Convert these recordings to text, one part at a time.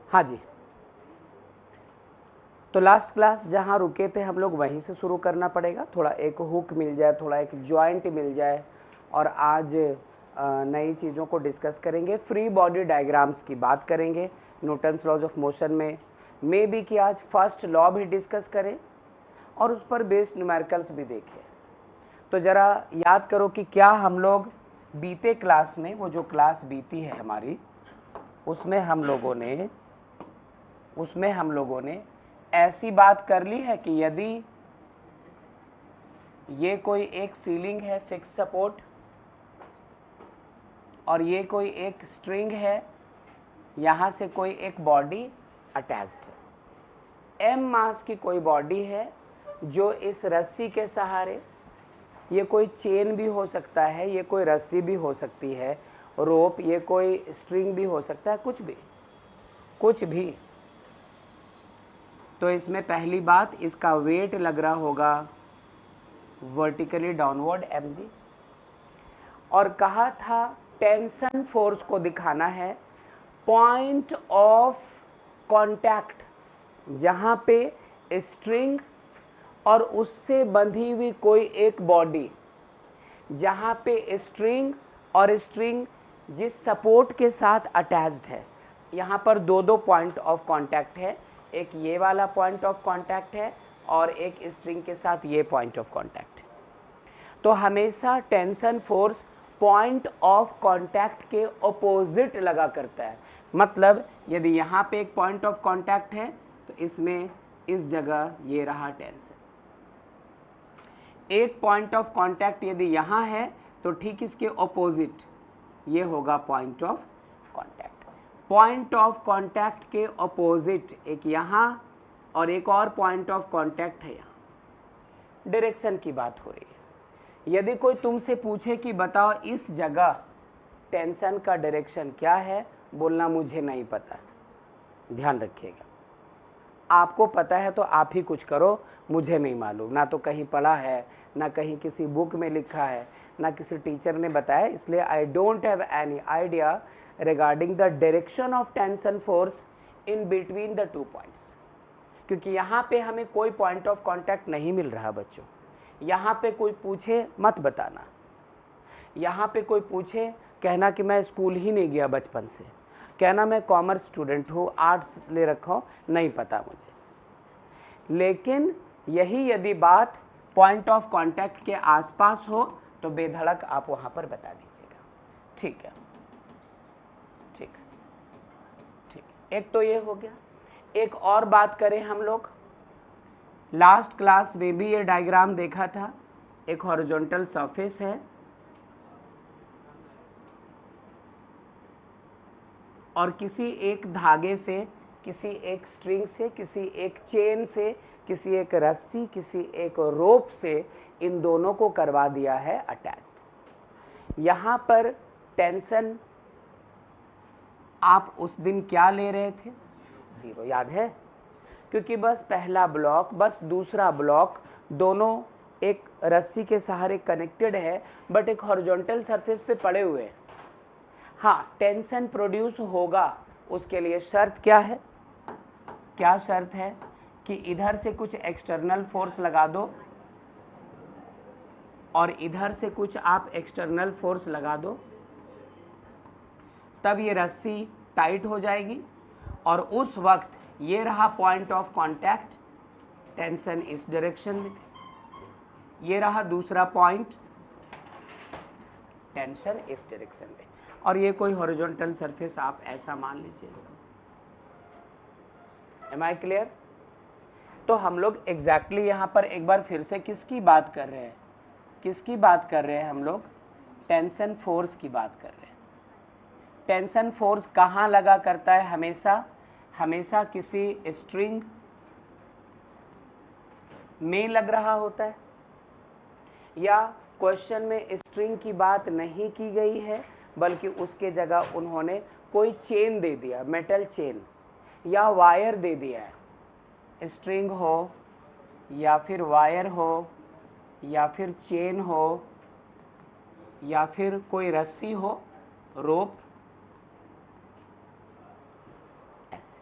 हाँ जी, तो last class जहाँ रुके थे हम लोग वहीं से शुरू करना पड़ेगा, थोड़ा एक हुक मिल जाए, थोड़ा एक जॉइंट मिल जाए, और आज नई चीज़ों को डिस्कस करेंगे। फ्री बॉडी डायग्राम्स की बात करेंगे न्यूटन्स लॉज ऑफ मोशन में, मे बी कि आज फर्स्ट लॉ भी डिस्कस करें और उस पर बेस्ड न्यूमेरिकल्स भी देखें। तो ज़रा याद करो कि क्या हम लोग बीते क्लास में, वो जो क्लास बीती है हमारी, उसमें हम लोगों ने ऐसी बात कर ली है कि यदि ये कोई एक सीलिंग है फिक्स सपोर्ट और ये कोई एक स्ट्रिंग है, यहाँ से कोई एक बॉडी अटैच्ड है, m मास की कोई बॉडी है जो इस रस्सी के सहारे, ये कोई चेन भी हो सकता है, ये कोई रस्सी भी हो सकती है, रोप, ये कोई स्ट्रिंग भी हो सकता है, कुछ भी। तो इसमें पहली बात, इसका वेट लग रहा होगा वर्टिकली डाउनवर्ड mg, और कहा था टेंशन फोर्स को दिखाना है पॉइंट ऑफ कांटेक्ट, जहाँ पे स्ट्रिंग और उससे बंधी हुई कोई एक बॉडी, जहाँ पे स्ट्रिंग और स्ट्रिंग जिस सपोर्ट के साथ अटैच्ड है, यहाँ पर दो पॉइंट ऑफ कांटेक्ट है, एक ये वाला पॉइंट ऑफ कांटेक्ट है और एक स्ट्रिंग के साथ ये पॉइंट ऑफ कांटेक्ट है। तो हमेशा tension force point of contact के ऑपोजिट लगा करता है। मतलब यदि यहाँ पे एक पॉइंट ऑफ कांटेक्ट है तो इसमें इस जगह ये रहा टेंशन, एक पॉइंट ऑफ कांटेक्ट यदि यहाँ है तो ठीक इसके ऑपोजिट ये होगा point of contact. Point of contact के ऑपोजिट एक यहाँ और एक और पॉइंट ऑफ कांटेक्ट है यहाँ। डायरेक्शन की बात हो रही है। यदि कोई तुमसे पूछे कि बताओ इस जगह टेंशन का डायरेक्शन क्या है, बोलना मुझे नहीं पता। ध्यान रखिएगा, आपको पता है तो आप ही कुछ करो, मुझे नहीं मालूम, ना तो कहीं पढ़ा है, ना कहीं किसी बुक में लिखा है, ना किसी टीचर ने बताया, इसलिए I don't have any idea regarding the direction of tension force in between the two points. क्योंकि यहाँ पे हमें कोई पॉइंट ऑफ कांटेक्ट नहीं मिल रहा बच्चों। यहाँ पे कोई पूछे मत बताना, यहाँ पे कोई पूछे कहना कि मैं स्कूल ही नहीं गया बचपन से, कहना मैं कॉमर्स स्टूडेंट हूँ, आर्ट्स ले रखा हूँ, नहीं पता मुझे। लेकिन यही यदि बात पॉइंट ऑफ कांटेक्ट के आसपास हो तो बेधड़क आप वहाँ पर बता दीजिएगा। ठीक है, ठीक, एक तो ये हो गया। एक और बात करें हम लोग, लास्ट क्लास में भी ये डायग्राम देखा था। एक हॉरिजॉन्टल सरफेस है और किसी एक धागे से, किसी एक स्ट्रिंग से, किसी एक चेन से, किसी एक रस्सी, किसी एक रोप से इन दोनों को करवा दिया है अटैच्ड। यहाँ पर टेंशन आप उस दिन क्या ले रहे थे? 0, याद है? क्योंकि बस पहला ब्लॉक, बस दूसरा ब्लॉक, दोनों एक रस्सी के सहारे कनेक्टेड है बट एक हॉरिजॉन्टल सरफेस पे पड़े हुए हैं। हाँ, टेंशन प्रोड्यूस होगा, उसके लिए शर्त क्या है? क्या शर्त है? कि इधर से कुछ एक्सटर्नल फोर्स लगा दो और इधर से कुछ आप एक्सटर्नल फोर्स लगा दो, तब ये रस्सी टाइट हो जाएगी और उस वक्त ये रहा पॉइंट ऑफ कांटेक्ट, टेंशन इस डायरेक्शन में, ये रहा दूसरा पॉइंट, टेंशन इस डायरेक्शन में, और ये कोई हॉरिजॉन्टल सरफेस आप ऐसा मान लीजिए। Am I clear? तो हम लोग एग्जैक्टली यहाँ पर एक बार फिर से किसकी बात कर रहे हैं? किसकी बात कर रहे हैं हम लोग? टेंशन फोर्स की बात कर रहे हैं। टेंशन फोर्स कहाँ लगा करता है? हमेशा किसी स्ट्रिंग में लग रहा होता है, या क्वेश्चन में स्ट्रिंग की बात नहीं की गई है बल्कि उसके जगह उन्होंने कोई चेन दे दिया, मेटल चेन या वायर दे दिया है। स्ट्रिंग हो या फिर वायर हो या फिर चेन हो या फिर कोई रस्सी हो, रोप, ऐसे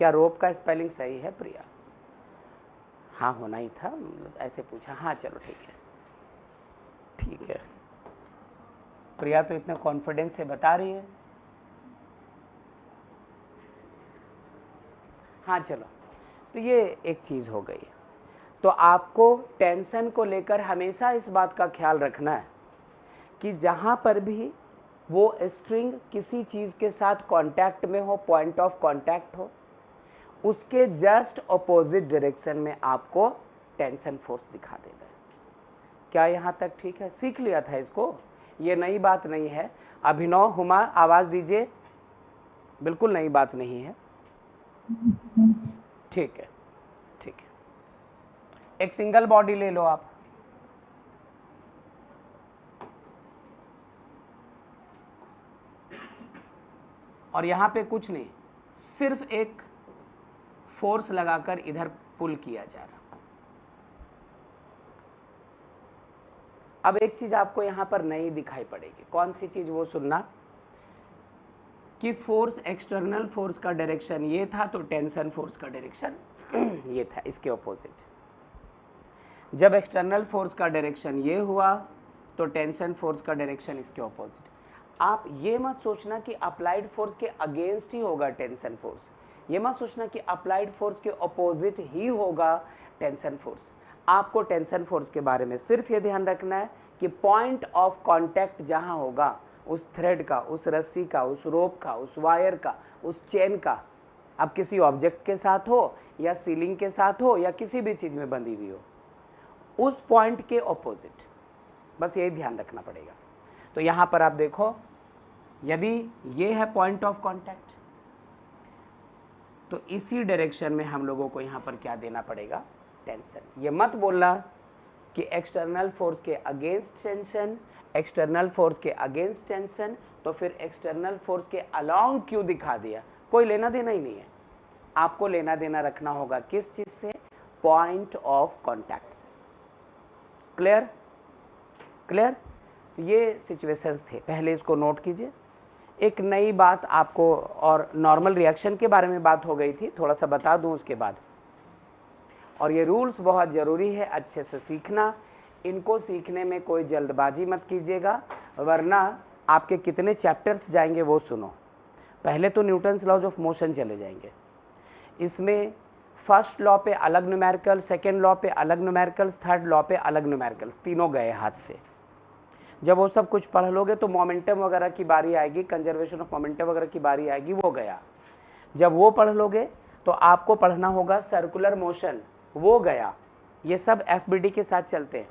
क्या रोप का स्पेलिंग सही है प्रिया? हाँ होना ही था, ऐसे पूछा। हाँ चलो ठीक है, ठीक है। प्रिया तो इतने कॉन्फिडेंस से बता रही है। हाँ चलो, तो ये एक चीज़ हो गई। तो आपको टेंशन को लेकर हमेशा इस बात का ख्याल रखना है कि जहाँ पर भी वो स्ट्रिंग किसी चीज़ के साथ कांटेक्ट में हो, पॉइंट ऑफ कांटेक्ट हो, उसके जस्ट अपोजिट डायरेक्शन में आपको टेंशन फोर्स दिखा देना है। क्या यहाँ तक ठीक है? सीख लिया था इसको, ये नई बात नहीं है। अभिनव, हुमा, आवाज़ दीजिए। बिल्कुल नई बात नहीं है। ठीक है, ठीक है। एक सिंगल बॉडी ले लो आप, और यहाँ पे कुछ नहीं, सिर्फ एक फोर्स लगाकर इधर पुल किया जा रहा। अब एक चीज आपको यहाँ पर नई दिखाई पड़ेगी। कौन सी चीज? वो सुनना कि फोर्स, एक्सटर्नल फोर्स का डायरेक्शन ये था, तो टेंशन फोर्स का डायरेक्शन ये था, इसके ऑपोजिट। जब एक्सटर्नल फोर्स का डायरेक्शन ये हुआ तो टेंशन फोर्स का डायरेक्शन इसके ऑपोजिट। आप ये मत सोचना कि अप्लाइड फोर्स के अगेंस्ट ही होगा टेंशन फोर्स, ये मत सोचना कि अप्लाइड फोर्स के ऑपोजिट ही होगा टेंशन फोर्स। आपको टेंशन फोर्स के बारे में सिर्फ ये ध्यान रखना है कि पॉइंट ऑफ कांटेक्ट जहां होगा, उस थ्रेड का, उस रस्सी का, उस रोप का, उस वायर का, उस चेन का, अब किसी ऑब्जेक्ट के साथ हो या सीलिंग के साथ हो या किसी भी चीज़ में बंधी हुई हो, उस पॉइंट के ऑपोजिट, बस यही ध्यान रखना पड़ेगा। तो यहाँ पर आप देखो, यदि ये है पॉइंट ऑफ कांटेक्ट, तो इसी डायरेक्शन में हम लोगों को यहाँ पर क्या देना पड़ेगा? टेंशन। ये मत बोलना कि एक्सटर्नल फोर्स के अगेंस्ट टेंशन, एक्सटर्नल फोर्स के अगेंस्ट टेंशन, तो फिर एक्सटर्नल फोर्स के अलोंग क्यों दिखा दिया? कोई लेना देना ही नहीं है। आपको लेना देना रखना होगा किस चीज़ से? पॉइंट ऑफ कांटेक्ट से। क्लियर? क्लियर? तो ये सिचुएशंस थे, पहले इसको नोट कीजिए। एक नई बात आपको, और नॉर्मल रिएक्शन के बारे में बात हो गई थी, थोड़ा सा बता दूं उसके बाद। और ये रूल्स बहुत ज़रूरी है अच्छे से सीखना। इनको सीखने में कोई जल्दबाजी मत कीजिएगा, वरना आपके कितने चैप्टर्स जाएंगे वो सुनो। पहले तो न्यूटन्स लॉज ऑफ मोशन चले जाएंगे, इसमें फर्स्ट लॉ पे अलग न्यूमेरिकल्स, सेकेंड लॉ पे अलग न्यूमेरिकल्स, थर्ड लॉ पे अलग न्यूमेरिकल्स, तीनों गए हाथ से। जब वो सब कुछ पढ़ लोगे तो मोमेंटम वगैरह की बारी आएगी, कंजर्वेशन ऑफ मोमेंटम वगैरह की बारी आएगी, वो गया। जब वो पढ़ लोगे तो आपको पढ़ना होगा सर्कुलर मोशन, वो गया। ये सब एफबीडी के साथ चलते हैं,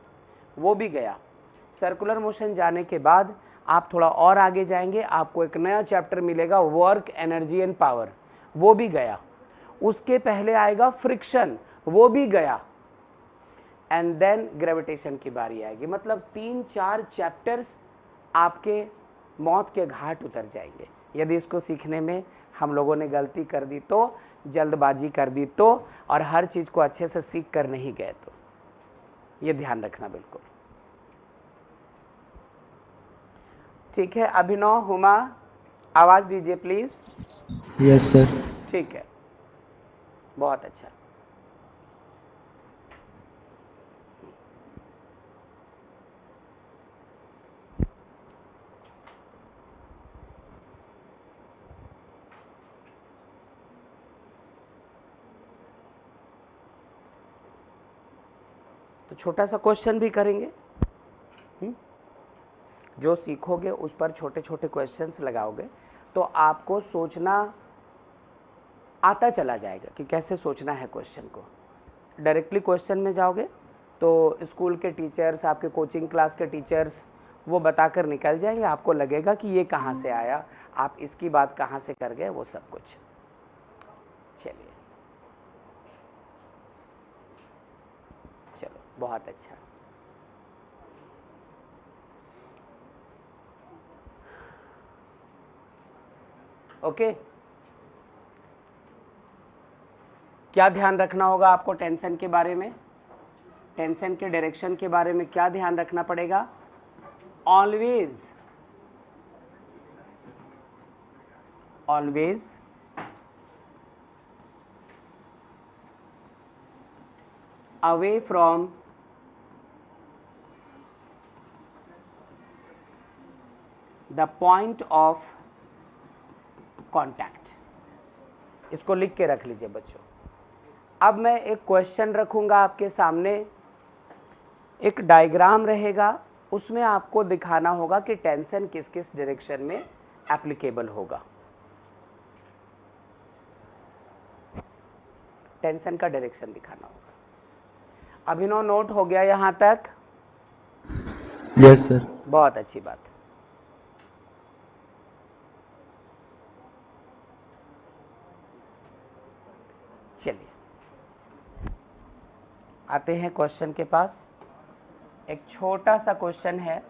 वो भी गया। सर्कुलर मोशन जाने के बाद आप थोड़ा और आगे जाएंगे, आपको एक नया चैप्टर मिलेगा, वर्क, एनर्जी एंड पावर, वो भी गया। उसके पहले आएगा फ्रिक्शन, वो भी गया। एंड देन ग्रेविटेशन की बारी आएगी। मतलब 3-4 चैप्टर्स आपके मौत के घाट उतर जाएंगे यदि इसको सीखने में हम लोगों ने गलती कर दी तो, जल्दबाजी कर दी तो, और हर चीज़ को अच्छे से सीख कर नहीं गए तो। ये ध्यान रखना बिल्कुल। ठीक है, अभिनव, हुमा, आवाज़ दीजिए प्लीज़। Yes sir. ठीक है, बहुत अच्छा। तो छोटा सा क्वेश्चन भी करेंगे। जो सीखोगे उस पर छोटे छोटे क्वेश्चंस लगाओगे तो आपको सोचना आता चला जाएगा कि कैसे सोचना है क्वेश्चन को। डायरेक्टली क्वेश्चन में जाओगे तो स्कूल के टीचर्स, आपके कोचिंग क्लास के टीचर्स वो बताकर निकल जाएंगे, आपको लगेगा कि ये कहाँ से आया, आप इसकी बात कहाँ से कर गए, वो सब कुछ। चलिए, चलो बहुत अच्छा। ओके, क्या ध्यान रखना होगा आपको टेंशन के बारे में? टेंशन के डायरेक्शन के बारे में क्या ध्यान रखना पड़ेगा? Always always away from the point of contact। इसको लिख के रख लीजिए बच्चों। अब मैं एक क्वेश्चन रखूंगा आपके सामने, एक डायग्राम रहेगा, उसमें आपको दिखाना होगा कि टेंशन किस किस डायरेक्शन में एप्लीकेबल होगा। टेंशन का डायरेक्शन दिखाना होगा। अभिनव नोट हो गया यहाँ तक? Yes sir. बहुत अच्छी बात। चलिए आते हैं क्वेश्चन के पास। एक छोटा सा क्वेश्चन है,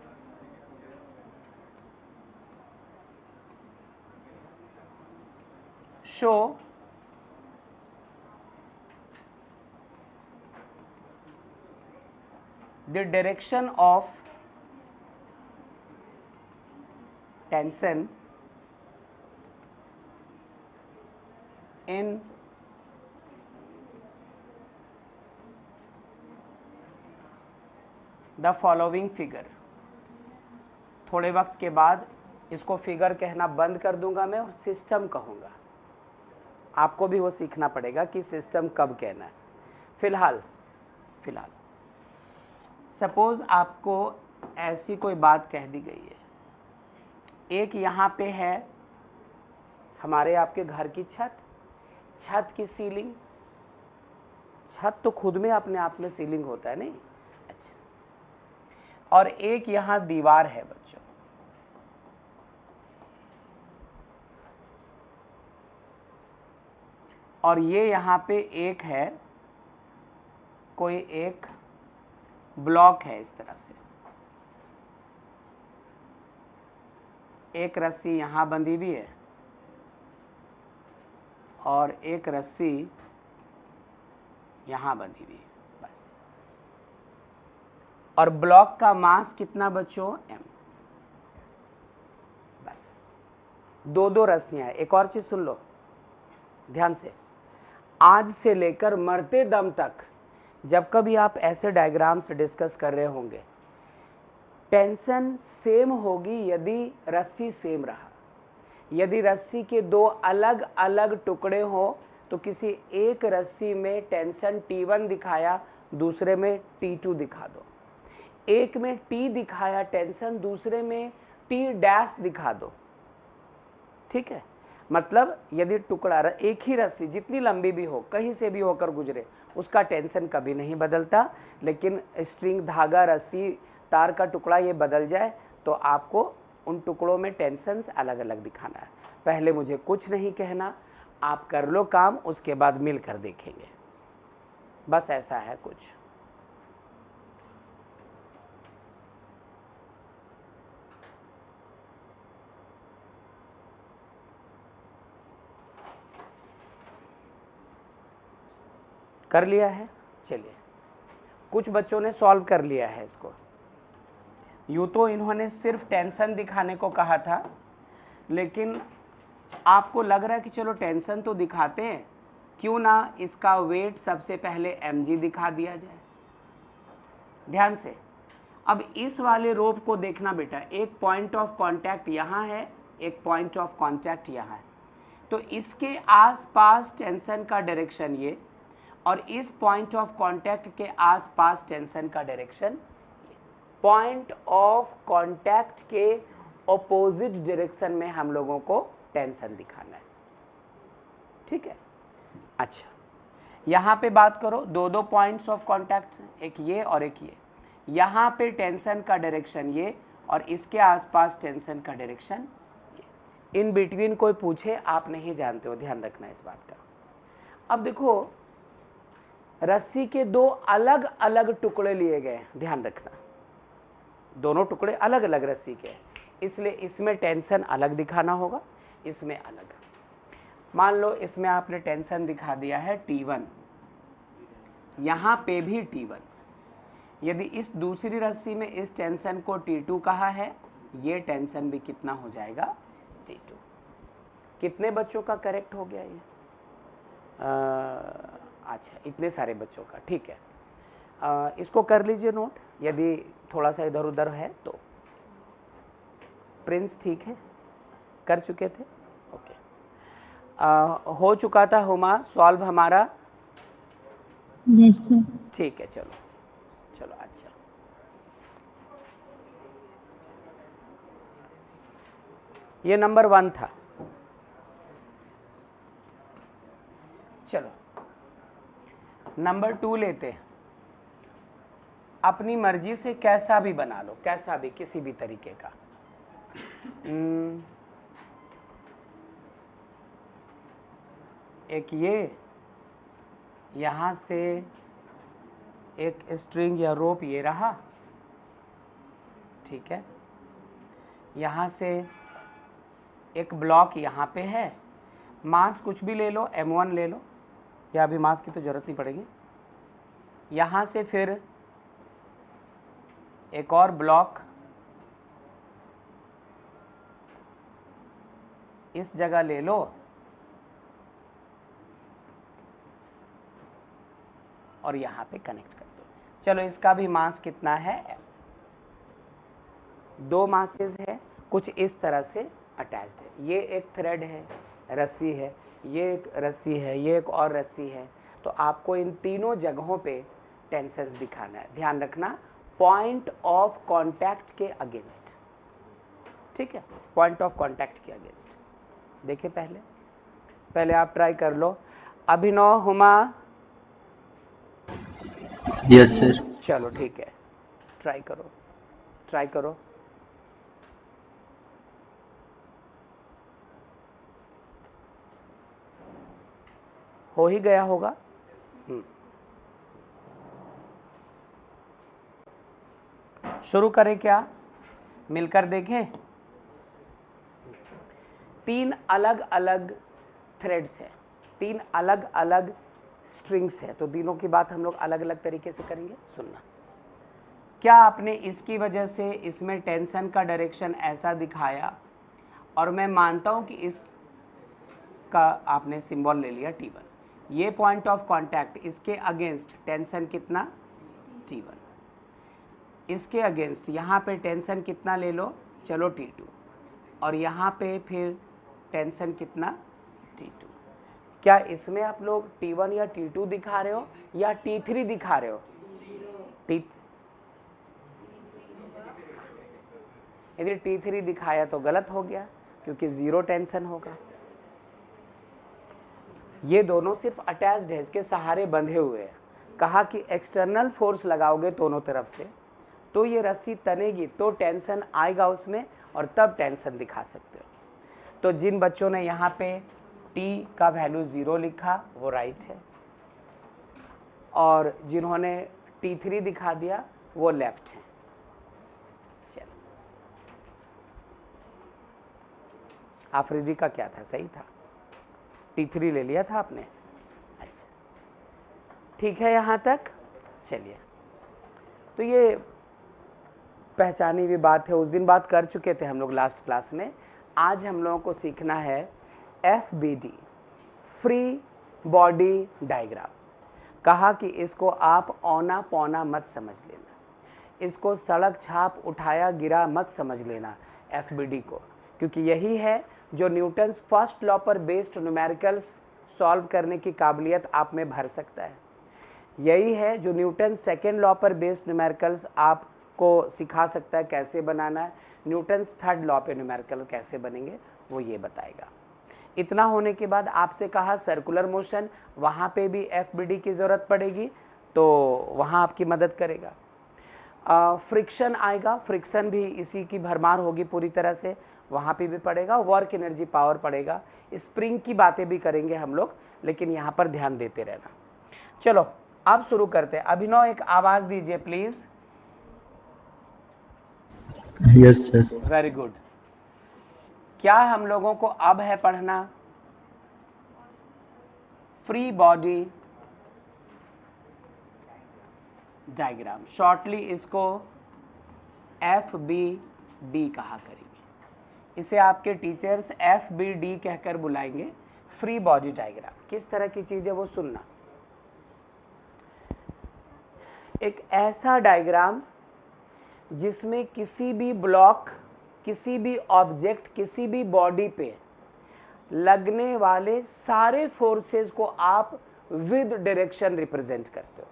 show the direction of tension in the following figure। थोड़े वक्त के बाद इसको फिगर कहना बंद कर दूंगा मैं और सिस्टम कहूँगा। आपको भी वो सीखना पड़ेगा कि सिस्टम कब कहना है। फिलहाल सपोज आपको ऐसी कोई बात कह दी गई है, एक यहाँ पे है हमारे आपके घर की छत की सीलिंग। छत तो खुद में अपने आप में सीलिंग होता है, नहीं? अच्छा, और एक यहाँ दीवार है बच्चों। और ये यहाँ पे एक है, कोई एक ब्लॉक है इस तरह से, एक रस्सी यहाँ बंधी हुई है और एक रस्सी यहाँ बंधी हुई है, बस। और ब्लॉक का मास कितना बच्चों? m। बस दो रस्सियाँ हैं। एक और चीज़ सुन लो ध्यान से, आज से लेकर मरते दम तक जब कभी आप ऐसे डायग्राम्स डिस्कस कर रहे होंगे, टेंशन सेम होगी यदि रस्सी सेम रहा। यदि रस्सी के दो अलग अलग टुकड़े हो तो किसी एक रस्सी में टेंशन T1 दिखाया, दूसरे में T2 दिखा दो। एक में T दिखाया टेंशन, दूसरे में T डैश दिखा दो। ठीक है, मतलब यदि टुकड़ा एक ही रस्सी जितनी लंबी भी हो, कहीं से भी होकर गुजरे, उसका टेंशन कभी नहीं बदलता। लेकिन स्ट्रिंग, धागा, रस्सी, तार का टुकड़ा ये बदल जाए तो आपको उन टुकड़ों में टेंशन्स अलग अलग दिखाना है। पहले मुझे कुछ नहीं कहना, आप कर लो काम, उसके बाद मिलकर देखेंगे। बस ऐसा है कुछ। कर लिया है? चलिए, कुछ बच्चों ने सॉल्व कर लिया है इसको। यूँ तो इन्होंने सिर्फ टेंशन दिखाने को कहा था, लेकिन आपको लग रहा है कि चलो टेंशन तो दिखाते हैं, क्यों ना इसका वेट सबसे पहले mg दिखा दिया जाए। ध्यान से अब इस वाले रोप को देखना बेटा, एक पॉइंट ऑफ कांटेक्ट यहाँ है, एक पॉइंट ऑफ कांटेक्ट यहाँ है, तो इसके आसपास टेंशन का डायरेक्शन ये, और इस पॉइंट ऑफ कांटेक्ट के आसपास टेंशन का डायरेक्शन। पॉइंट ऑफ कांटेक्ट के ऑपोजिट डायरेक्शन में हम लोगों को टेंशन दिखाना है। ठीक है, अच्छा यहाँ पे बात करो, दो पॉइंट्स ऑफ कांटेक्ट, एक ये और एक ये। यहाँ पे टेंशन का डायरेक्शन ये और इसके आसपास टेंशन का डायरेक्शन ये। इन बिटवीन कोई पूछे आप नहीं जानते हो, ध्यान रखना इस बात का। अब देखो, रस्सी के दो अलग अलग टुकड़े लिए गए, ध्यान रखना, दोनों टुकड़े अलग अलग रस्सी के, इसलिए इसमें टेंशन अलग दिखाना होगा, इसमें अलग। मान लो इसमें आपने टेंशन दिखा दिया है T1, यहाँ पे भी T1। यदि इस दूसरी रस्सी में इस टेंशन को T2 कहा है, ये टेंशन भी कितना हो जाएगा? T2। कितने बच्चों का करेक्ट हो गया ये? अच्छा, इतने सारे बच्चों का, ठीक है। इसको कर लीजिए नोट, यदि थोड़ा सा इधर उधर है तो। प्रिंस ठीक है, कर चुके थे, ओके। हो चुका था हुमा सॉल्व हमारा, यस सर। ठीक है, चलो चलो। अच्छा, ये नंबर 1 था। चलो नंबर 2 लेते हैं। अपनी मर्जी से कैसा भी बना लो, कैसा भी, किसी भी तरीके का। एक ये यहाँ से एक स्ट्रिंग या रोप ये रहा, ठीक है। यहाँ से एक ब्लॉक यहाँ पे है, मास कुछ भी ले लो, m1 ले लो, या अभी मास की तो ज़रूरत नहीं पड़ेगी। यहाँ से फिर एक और ब्लॉक इस जगह ले लो, और यहाँ पे कनेक्ट कर दो। चलो इसका भी मास कितना है, m। 2 मासेस है, कुछ इस तरह से अटैच्ड है। ये एक थ्रेड है, रस्सी है, ये एक रस्सी है, ये एक और रस्सी है। तो आपको इन तीनों जगहों पे टेंसेस दिखाना है। ध्यान रखना, पॉइंट ऑफ कांटेक्ट के अगेंस्ट, ठीक है, पॉइंट ऑफ कांटेक्ट के अगेंस्ट। देखिए पहले आप ट्राई कर लो। अभिनव, हुमा, यस सर। चलो ठीक है, ट्राई करो, ट्राई करो। हो ही गया होगा। शुरू करें क्या, मिलकर देखें। 3 अलग अलग थ्रेड्स हैं, 3 अलग अलग स्ट्रिंग्स है, तो तीनों की बात हम लोग अलग अलग तरीके से करेंगे। सुनना, क्या आपने इसकी वजह से इसमें टेंशन का डायरेक्शन ऐसा दिखाया, और मैं मानता हूं कि इसका आपने सिंबल ले लिया T1, ये पॉइंट ऑफ कांटेक्ट, इसके अगेंस्ट टेंशन कितना T1, इसके अगेंस्ट यहाँ पे टेंशन कितना ले लो, चलो T2, और यहाँ पे फिर टेंशन कितना T2। क्या इसमें आप लोग T1 या T2 दिखा रहे हो या T3 दिखा रहे हो? यदि T3 दिखाया तो गलत हो गया, क्योंकि 0 टेंशन होगा। ये दोनों सिर्फ अटैच्ड है, इसके सहारे बंधे हुए हैं। कहा कि एक्सटर्नल फोर्स लगाओगे दोनों तरफ से तो ये रस्सी तनेगी, तो टेंशन आएगा उसमें, और तब टेंशन दिखा सकते हो। तो जिन बच्चों ने यहाँ पे T का वैल्यू 0 लिखा वो राइट है, और जिन्होंने T3 दिखा दिया वो लेफ्ट है। चलो, आफरीदी का क्या था, सही था, T3 ले लिया था आपने। अच्छा ठीक है यहाँ तक। चलिए, तो ये पहचानी हुई बात है, उस दिन बात कर चुके थे हम लोग लास्ट क्लास में। आज हम लोगों को सीखना है FBD, फ्री बॉडी डायग्राम। कहा कि इसको आप औना पौना मत समझ लेना, इसको सड़क छाप उठाया गिरा मत समझ लेना FBD को, क्योंकि यही है जो न्यूटन्स फर्स्ट लॉ पर बेस्ड न्यूमेरिकल्स सॉल्व करने की काबिलियत आप में भर सकता है। यही है जो न्यूटन सेकेंड लॉ पर बेस्ड न्यूमेरिकल्स आपको सिखा सकता है कैसे बनाना है। न्यूटन्स थर्ड लॉ पे न्यूमेरिकल कैसे बनेंगे वो ये बताएगा। इतना होने के बाद आपसे कहा सर्कुलर मोशन, वहाँ पे भी FBD की ज़रूरत पड़ेगी, तो वहाँ आपकी मदद करेगा। फ्रिक्शन आएगा, फ्रिक्शन भी इसी की भरमार होगी पूरी तरह से, वहाँ पे भी पड़ेगा। वर्क एनर्जी पावर पड़ेगा। स्प्रिंग की बातें भी करेंगे हम लोग, लेकिन यहाँ पर ध्यान देते रहना। चलो अब शुरू करते हैं। अभिनव एक आवाज़ दीजिए please. Yes sir. Very good. क्या हम लोगों को अब है पढ़ना फ्री बॉडी डायग्राम। शॉर्टली इसको FBD कहा करेंगे। इसे आपके टीचर्स FBD कहकर बुलाएंगे, फ्री बॉडी डायग्राम। किस तरह की चीज़ है वो सुनना। एक ऐसा डायग्राम जिसमें किसी भी ब्लॉक, किसी भी ऑब्जेक्ट, किसी भी बॉडी पे लगने वाले सारे फोर्सेस को आप विद डायरेक्शन रिप्रेजेंट करते हो।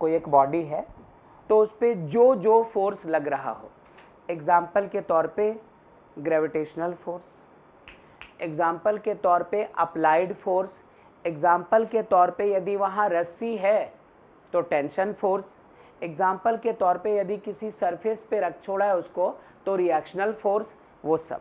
कोई एक बॉडी है तो उस पर जो जो फोर्स लग रहा हो, एग्जाम्पल के तौर पे ग्रेविटेशनल फोर्स, एग्जाम्पल के तौर पे अप्लाइड फोर्स, एग्जाम्पल के तौर पे यदि वहाँ रस्सी है तो टेंशन फोर्स, एग्जाम्पल के तौर पे यदि किसी सरफेस पे रख छोड़ा है उसको तो रिएक्शनल फोर्स, वो सब।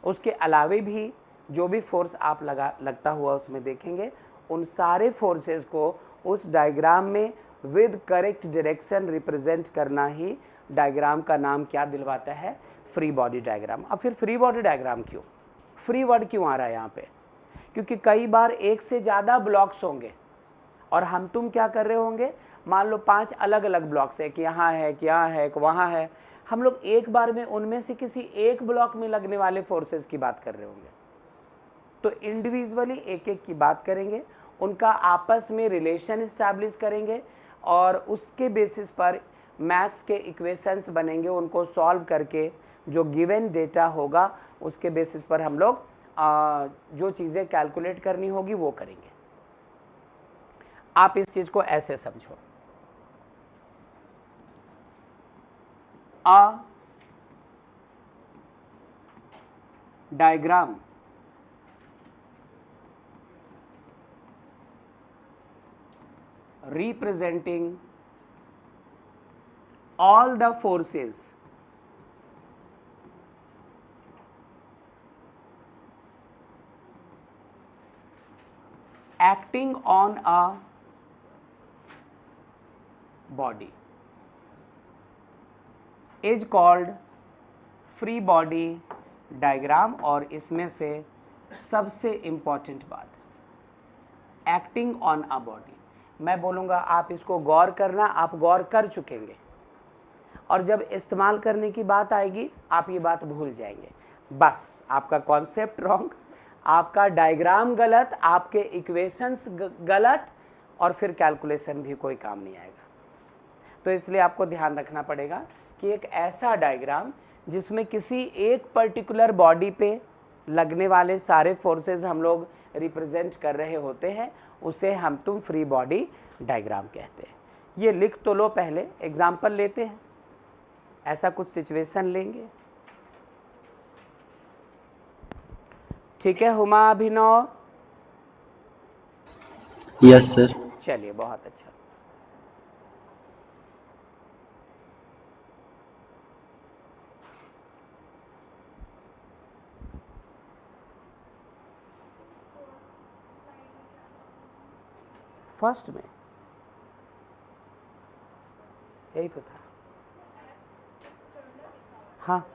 उसके अलावे भी जो भी फोर्स आप लगता हुआ उसमें देखेंगे, उन सारे फोर्सेस को उस डायग्राम में विद करेक्ट डायरेक्शन रिप्रेजेंट करना ही डायग्राम का नाम क्या दिलवाता है? Free body diagram. अब फिर फ्री बॉडी डायग्राम क्यों, फ्री वर्ड क्यों आ रहा है यहाँ पे? क्योंकि कई बार एक से ज़्यादा ब्लॉक्स होंगे और हम तुम क्या कर रहे होंगे, मान लो 5 अलग अलग ब्लॉक्स है, कि यहाँ है, कि यहाँ है, कि वहाँ है, हम लोग एक बार में उनमें से किसी एक ब्लॉक में लगने वाले फोर्सेस की बात कर रहे होंगे। तो इंडिविजुअली एक एक की बात करेंगे, उनका आपस में रिलेशन इस्टेब्लिश करेंगे और उसके बेसिस पर मैथ्स के इक्वेशंस बनेंगे, उनको सॉल्व करके जो गिवन डेटा होगा उसके बेसिस पर हम लोग जो चीज़ें कैलकुलेट करनी होगी वो करेंगे। आप इस चीज़ को ऐसे समझो, a diagram representing all the forces acting on a body is called free body diagram. और इसमें से सबसे इम्पॉर्टेंट बात, एक्टिंग ऑन अ बॉडी। मैं बोलूँगा आप इसको गौर करना, आप गौर कर चुकेंगे और जब इस्तेमाल करने की बात आएगी आप ये बात भूल जाएंगे। बस आपका कॉन्सेप्ट रॉन्ग, आपका डायग्राम गलत, आपके इक्वेशंस गलत और फिर कैलकुलेशन भी कोई काम नहीं आएगा। तो इसलिए आपको ध्यान रखना पड़ेगा कि एक ऐसा डायग्राम जिसमें किसी एक पर्टिकुलर बॉडी पे लगने वाले सारे फोर्सेस हम लोग रिप्रेजेंट कर रहे होते हैं, उसे हम तुम फ्री बॉडी डायग्राम कहते हैं। ये लिख तो लो, पहले एग्जाम्पल लेते हैं, ऐसा कुछ सिचुएशन लेंगे। ठीक है हुमा, अभिनव? Yes sir. चलिए बहुत अच्छा। फर्स्ट में यही तो था। हाँ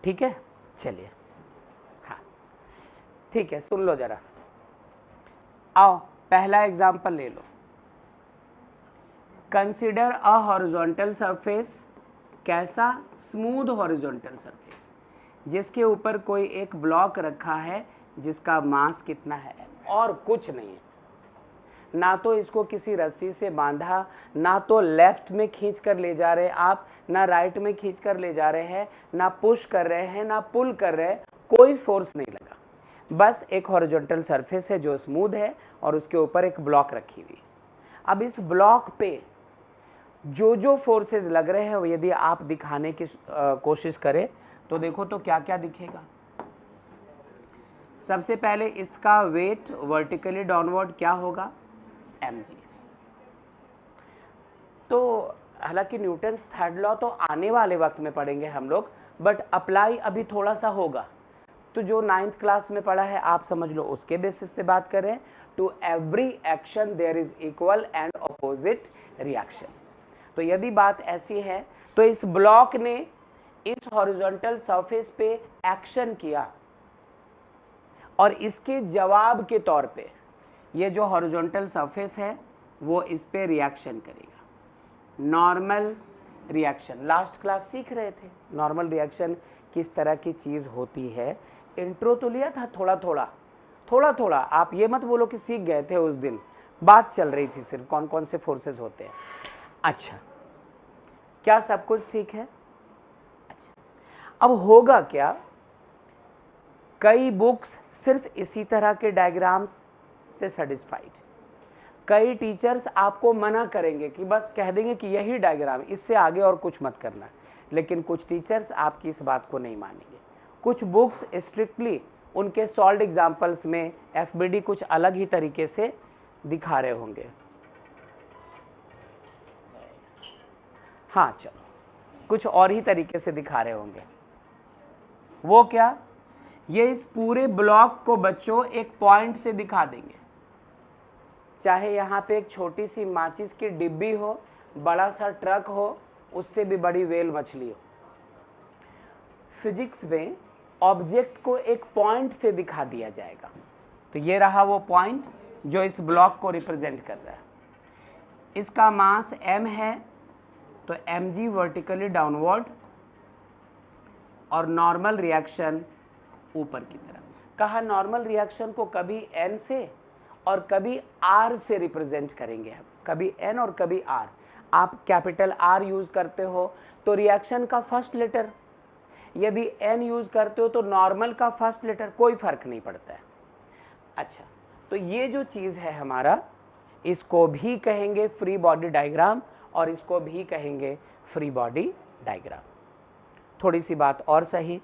ठीक है, चलिए। हाँ ठीक है, सुन लो जरा, आओ पहला एग्जाम्पल ले लो। Consider a horizontal surface. कैसा? स्मूथ हॉरिजॉन्टल सरफेस जिसके ऊपर कोई एक ब्लॉक रखा है जिसका मास कितना है और कुछ नहीं है। ना तो इसको किसी रस्सी से बांधा, ना तो लेफ्ट में खींच कर ले जा रहे आप, ना राइट में खींच कर ले जा रहे हैं, ना पुश कर रहे हैं, ना पुल कर रहे हैं, कोई फोर्स नहीं लगा। बस एक हॉरिजॉन्टल सरफेस है जो स्मूथ है और उसके ऊपर एक ब्लॉक रखी हुई। अब इस ब्लॉक पे जो जो फोर्सेस लग रहे हैं यदि आप दिखाने की कोशिश करें तो देखो तो क्या क्या दिखेगा। सबसे पहले इसका वेट वर्टिकली डाउनवर्ड क्या होगा? mg। तो हालांकि न्यूटन्स थर्ड लॉ तो आने वाले वक्त में पढ़ेंगे हम लोग, बट अप्लाई अभी थोड़ा सा होगा। तो जो 9th क्लास में पढ़ा है आप समझ लो, उसके बेसिस पे बात कर रहे हैं। To every action there is equal and opposite reaction. तो यदि बात ऐसी है तो इस ब्लॉक ने इस हॉरिजॉन्टल सरफेस पे एक्शन किया और इसके जवाब के तौर पे ये जो हॉरिजॉन्टल सरफेस है वो इस पे रिएक्शन करेगा। नॉर्मल रिएक्शन लास्ट क्लास सीख रहे थे, नॉर्मल रिएक्शन किस तरह की चीज़ होती है। इंट्रो तो लिया था थोड़ा थोड़ा, थोड़ा थोड़ा, आप ये मत बोलो कि सीख गए थे उस दिन, बात चल रही थी सिर्फ कौन कौन से फोर्सेस होते हैं। अच्छा, क्या सब कुछ ठीक है? अच्छा, अब होगा क्या, कई बुक्स सिर्फ इसी तरह के डायग्राम्स से सेटिस्फाइड, कई टीचर्स आपको मना करेंगे कि बस कह देंगे कि यही डायग्राम, इससे आगे और कुछ मत करना, लेकिन कुछ टीचर्स आपकी इस बात को नहीं मानेंगे। कुछ बुक्स स्ट्रिक्टली उनके सॉल्व्ड एग्जाम्पल्स में एफबीडी कुछ अलग ही तरीके से दिखा रहे होंगे। हाँ चलो, कुछ और ही तरीके से दिखा रहे होंगे। वो क्या, ये इस पूरे ब्लॉक को बच्चों एक पॉइंट से दिखा देंगे, चाहे यहाँ पे एक छोटी सी माचिस की डिब्बी हो, बड़ा सा ट्रक हो, उससे भी बड़ी वेल मछली हो। फिजिक्स में ऑब्जेक्ट को एक पॉइंट से दिखा दिया जाएगा। तो ये रहा वो पॉइंट जो इस ब्लॉक को रिप्रेजेंट कर रहा है। इसका मास m है, तो mg वर्टिकली डाउनवर्ड और नॉर्मल रिएक्शन ऊपर की तरफ। कहा नॉर्मल रिएक्शन को कभी n से और कभी r से रिप्रेजेंट करेंगे हम, कभी n और कभी r। आप कैपिटल R यूज़ करते हो तो रिएक्शन का फर्स्ट लेटर, यदि n यूज़ करते हो तो नॉर्मल का फर्स्ट लेटर, कोई फर्क नहीं पड़ता है। अच्छा, तो ये जो चीज़ है हमारा, इसको भी कहेंगे फ्री बॉडी डायग्राम और इसको भी कहेंगे फ्री बॉडी डायग्राम। थोड़ी सी बात और सही,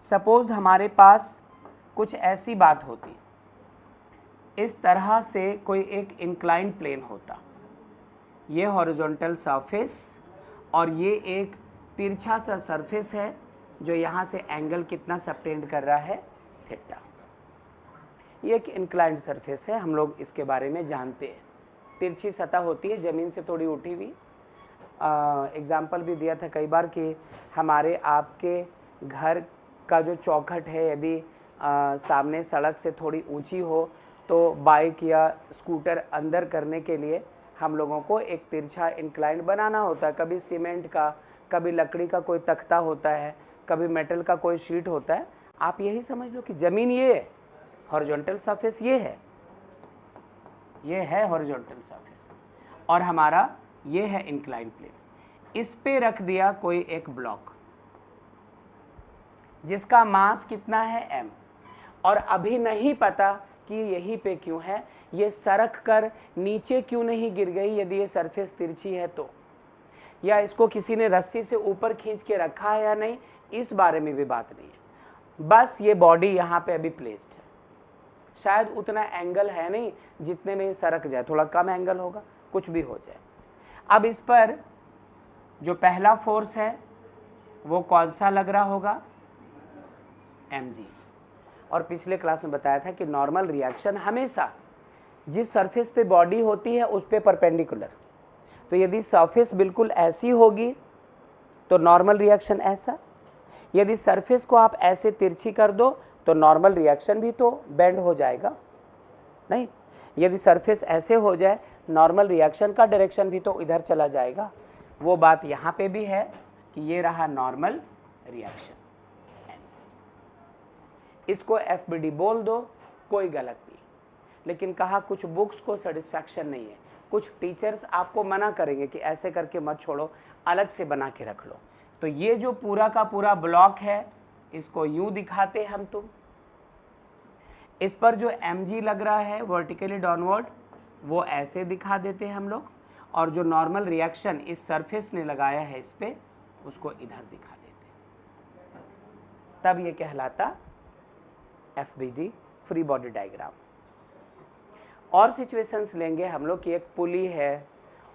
सपोज हमारे पास कुछ ऐसी बात होती, इस तरह से कोई एक इंक्लाइंड प्लेन होता, ये हॉरिजॉन्टल सरफेस और ये एक तिरछा सा सरफेस है जो यहाँ से एंगल कितना सबटेंड कर रहा है, थीटा। ये एक इंक्लाइंड सरफेस है, हम लोग इसके बारे में जानते हैं। तिरछी सतह होती है, ज़मीन से थोड़ी उठी हुई। एग्जाम्पल भी दिया था कई बार कि हमारे आपके घर का जो चौखट है, यदि सामने सड़क से थोड़ी ऊंची हो तो बाइक या स्कूटर अंदर करने के लिए हम लोगों को एक तिरछा इंक्लाइंड बनाना होता है। कभी सीमेंट का, कभी लकड़ी का कोई तख्ता होता है, कभी मेटल का कोई शीट होता है। आप यही समझ लो कि ज़मीन ये है, हॉरिजॉन्टल सरफेस ये है हॉरिजॉन्टल सरफेस, और हमारा ये है इंक्लाइंड प्लेन। इस पे रख दिया कोई एक ब्लॉक जिसका मास कितना है m, और अभी नहीं पता कि यहीं पे क्यों है, ये सरक कर नीचे क्यों नहीं गिर गई यदि ये सरफेस तिरछी है तो, या इसको किसी ने रस्सी से ऊपर खींच के रखा है या नहीं, इस बारे में भी बात नहीं है। बस ये बॉडी यहाँ पे अभी प्लेस्ड है, शायद उतना एंगल है नहीं जितने में सरक जाए, थोड़ा कम एंगल होगा, कुछ भी हो जाए। अब इस पर जो पहला फोर्स है वो कौन सा लग रहा होगा, mg। और पिछले क्लास में बताया था कि नॉर्मल रिएक्शन हमेशा जिस सरफेस पे बॉडी होती है उस पे परपेंडिकुलर, तो यदि सरफेस बिल्कुल ऐसी होगी तो नॉर्मल रिएक्शन ऐसा, यदि सरफेस को आप ऐसे तिरछी कर दो तो नॉर्मल रिएक्शन भी तो बेंड हो जाएगा, नहीं? यदि सरफेस ऐसे हो जाए नॉर्मल रिएक्शन का डायरेक्शन भी तो इधर चला जाएगा। वो बात यहाँ पे भी है कि ये रहा नॉर्मल रिएक्शन, इसको एफबीडी बोल दो, कोई गलत नहीं। लेकिन कहा कुछ बुक्स को सेटिस्फैक्शन नहीं है, कुछ टीचर्स आपको मना करेंगे कि ऐसे करके मत छोड़ो, अलग से बना के रख लो। तो ये जो पूरा का पूरा ब्लॉक है इसको यूं दिखाते हम तुम, इस पर जो mg लग रहा है वर्टिकली डाउनवर्ड वो ऐसे दिखा देते हैं हम लोग, और जो नॉर्मल रिएक्शन इस सरफेस ने लगाया है इस पे उसको इधर दिखा देते हैं, तब ये कहलाता FBD फ्री बॉडी डायग्राम। और सिचुएशंस लेंगे हम लोग कि एक पुली है,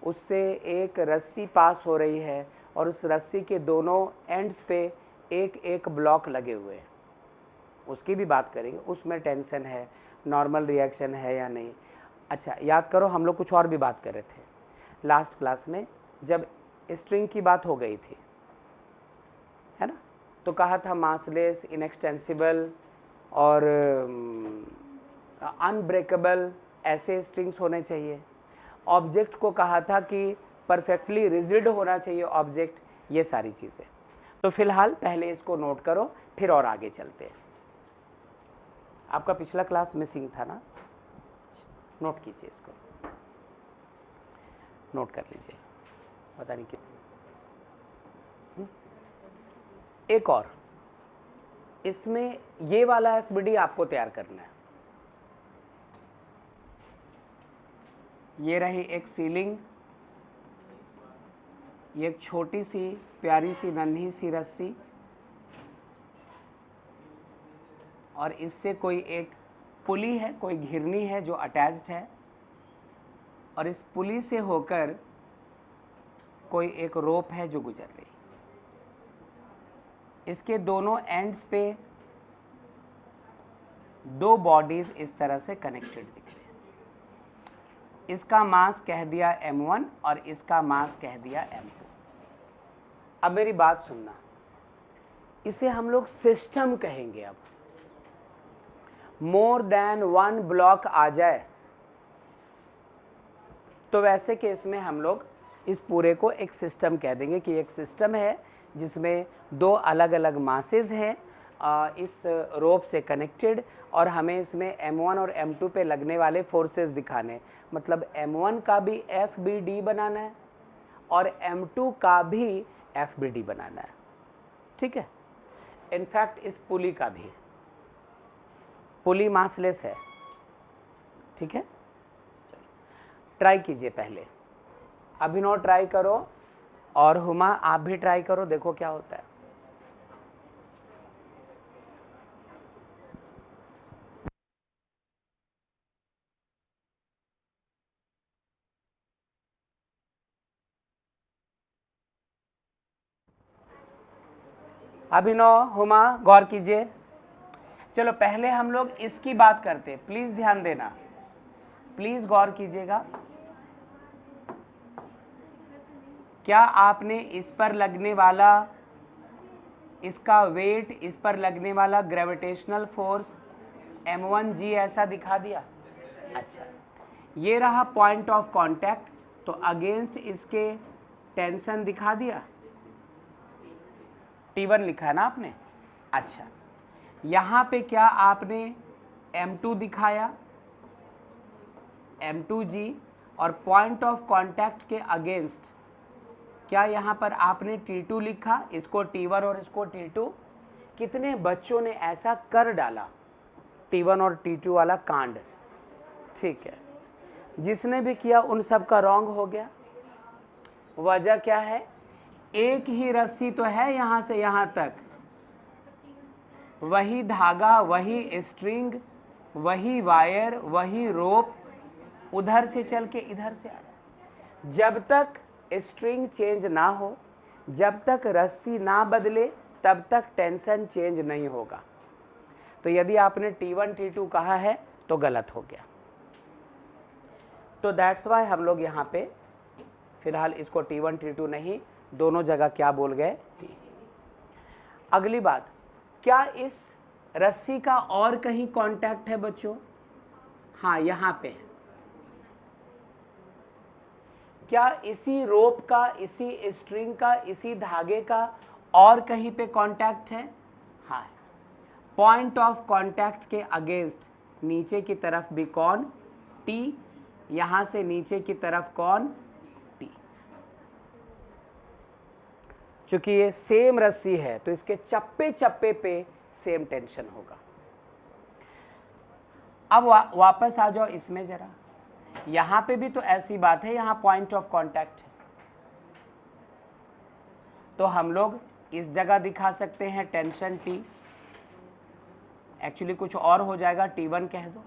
उससे एक रस्सी पास हो रही है और उस रस्सी के दोनों एंड्स पे एक एक ब्लॉक लगे हुए हैं, उसकी भी बात करेंगे, उसमें टेंशन है, नॉर्मल रिएक्शन है या नहीं। अच्छा याद करो, हम लोग कुछ और भी बात कर रहे थे लास्ट क्लास में जब स्ट्रिंग की बात हो गई थी, है ना, तो कहा था मासलेस, इनएक्सटेंसिबल और अनब्रेकेबल ऐसे स्ट्रिंग्स होने चाहिए। ऑब्जेक्ट को कहा था कि परफेक्टली रिजिड होना चाहिए ऑब्जेक्ट, ये सारी चीज़ें। तो फिलहाल पहले इसको नोट करो, फिर और आगे चलते हैं। आपका पिछला क्लास मिसिंग था ना, नोट कीजिए, इसको नोट कर लीजिए, पता नहीं कितना। एक और, इसमें ये वाला एफबीडी आपको तैयार करना है। ये रही एक सीलिंग, ये एक छोटी सी प्यारी सी नन्ही सी रस्सी, और इससे कोई एक पुली है, कोई घिरनी है जो अटैच्ड है, और इस पुली से होकर कोई एक रोप है जो गुजर रही। इसके दोनों एंड्स पे दो बॉडीज इस तरह से कनेक्टेड दिख रहे हैं। इसका मास कह दिया m1 और इसका मास कह दिया m2। अब मेरी बात सुनना, इसे हम लोग सिस्टम कहेंगे। अब मोर देन वन ब्लॉक आ जाए तो वैसे केस में हम लोग इस पूरे को एक सिस्टम कह देंगे कि एक सिस्टम है जिसमें दो अलग अलग मासेस हैं इस रोप से कनेक्टेड, और हमें इसमें m1 और m2 पे लगने वाले फोर्सेस दिखाने, मतलब m1 का भी FBD बनाना है और m2 का भी FBD बनाना है। ठीक है, इनफैक्ट इस पुली का भी, पुली मासलेस है। ठीक है, ट्राई कीजिए पहले, अभिनव ट्राई करो और हुमा आप भी ट्राई करो, देखो क्या होता है। अभिनव, हुमा, गौर कीजिए। चलो पहले हम लोग इसकी बात करते हैं, प्लीज ध्यान देना, प्लीज गौर कीजिएगा। क्या आपने इस पर लगने वाला, इसका वेट, इस पर लगने वाला ग्रेविटेशनल फोर्स m1g ऐसा दिखा दिया? अच्छा, ये रहा पॉइंट ऑफ कांटेक्ट, तो अगेंस्ट इसके टेंशन दिखा दिया, T1 लिखा है ना आपने। अच्छा, यहाँ पे क्या आपने m2 दिखाया, m2g, और पॉइंट ऑफ कांटेक्ट के अगेंस्ट क्या यहाँ पर आपने T2 लिखा, इसको T1 और इसको T2। कितने बच्चों ने ऐसा कर डाला, T1 और T2 वाला कांड? ठीक है, जिसने भी किया उन सब का रॉन्ग हो गया। वजह क्या है, एक ही रस्सी तो है यहाँ से यहाँ तक, वही धागा, वही स्ट्रिंग, वही वायर, वही रोप, उधर से चल के इधर से आया। जब तक स्ट्रिंग चेंज ना हो, जब तक रस्सी ना बदले, तब तक टेंशन चेंज नहीं होगा। तो यदि आपने T1 T2 कहा है तो गलत हो गया। तो दैट्स वाई हम लोग यहाँ पे फिलहाल इसको T1 T2 नहीं, दोनों जगह क्या बोल गए, T। अगली बात, क्या इस रस्सी का और कहीं कांटेक्ट है बच्चों? हाँ, यहाँ पे। क्या इसी रोप का, इसी स्ट्रिंग का, इसी धागे का और कहीं पे कांटेक्ट है? हाँ, पॉइंट ऑफ कांटेक्ट के अगेंस्ट नीचे की तरफ भी कौन, T, यहां से नीचे की तरफ कौन, T। चूंकि ये सेम रस्सी है तो इसके चप्पे चप्पे पे सेम टेंशन होगा। अब वापस आ जाओ इसमें जरा, यहां पे भी तो ऐसी बात है, यहां पॉइंट ऑफ कांटेक्ट है, तो हम लोग इस जगह दिखा सकते हैं टेंशन T। एक्चुअली कुछ और हो जाएगा, T1 कह दो।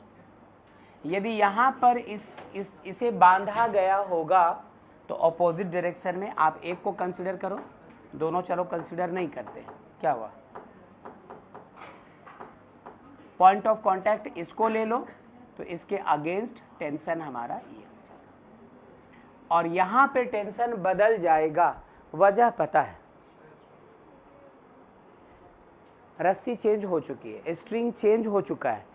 यदि यहाँ पर इसे बांधा गया होगा तो ऑपोजिट डायरेक्शन में आप एक को कंसीडर करो, दोनों चलो कंसीडर नहीं करते, क्या हुआ, पॉइंट ऑफ कांटेक्ट इसको ले लो तो इसके अगेंस्ट टेंशन हमारा ये, और यहाँ पे टेंशन बदल जाएगा। वजह पता है, रस्सी चेंज हो चुकी है, स्ट्रिंग चेंज हो चुका है।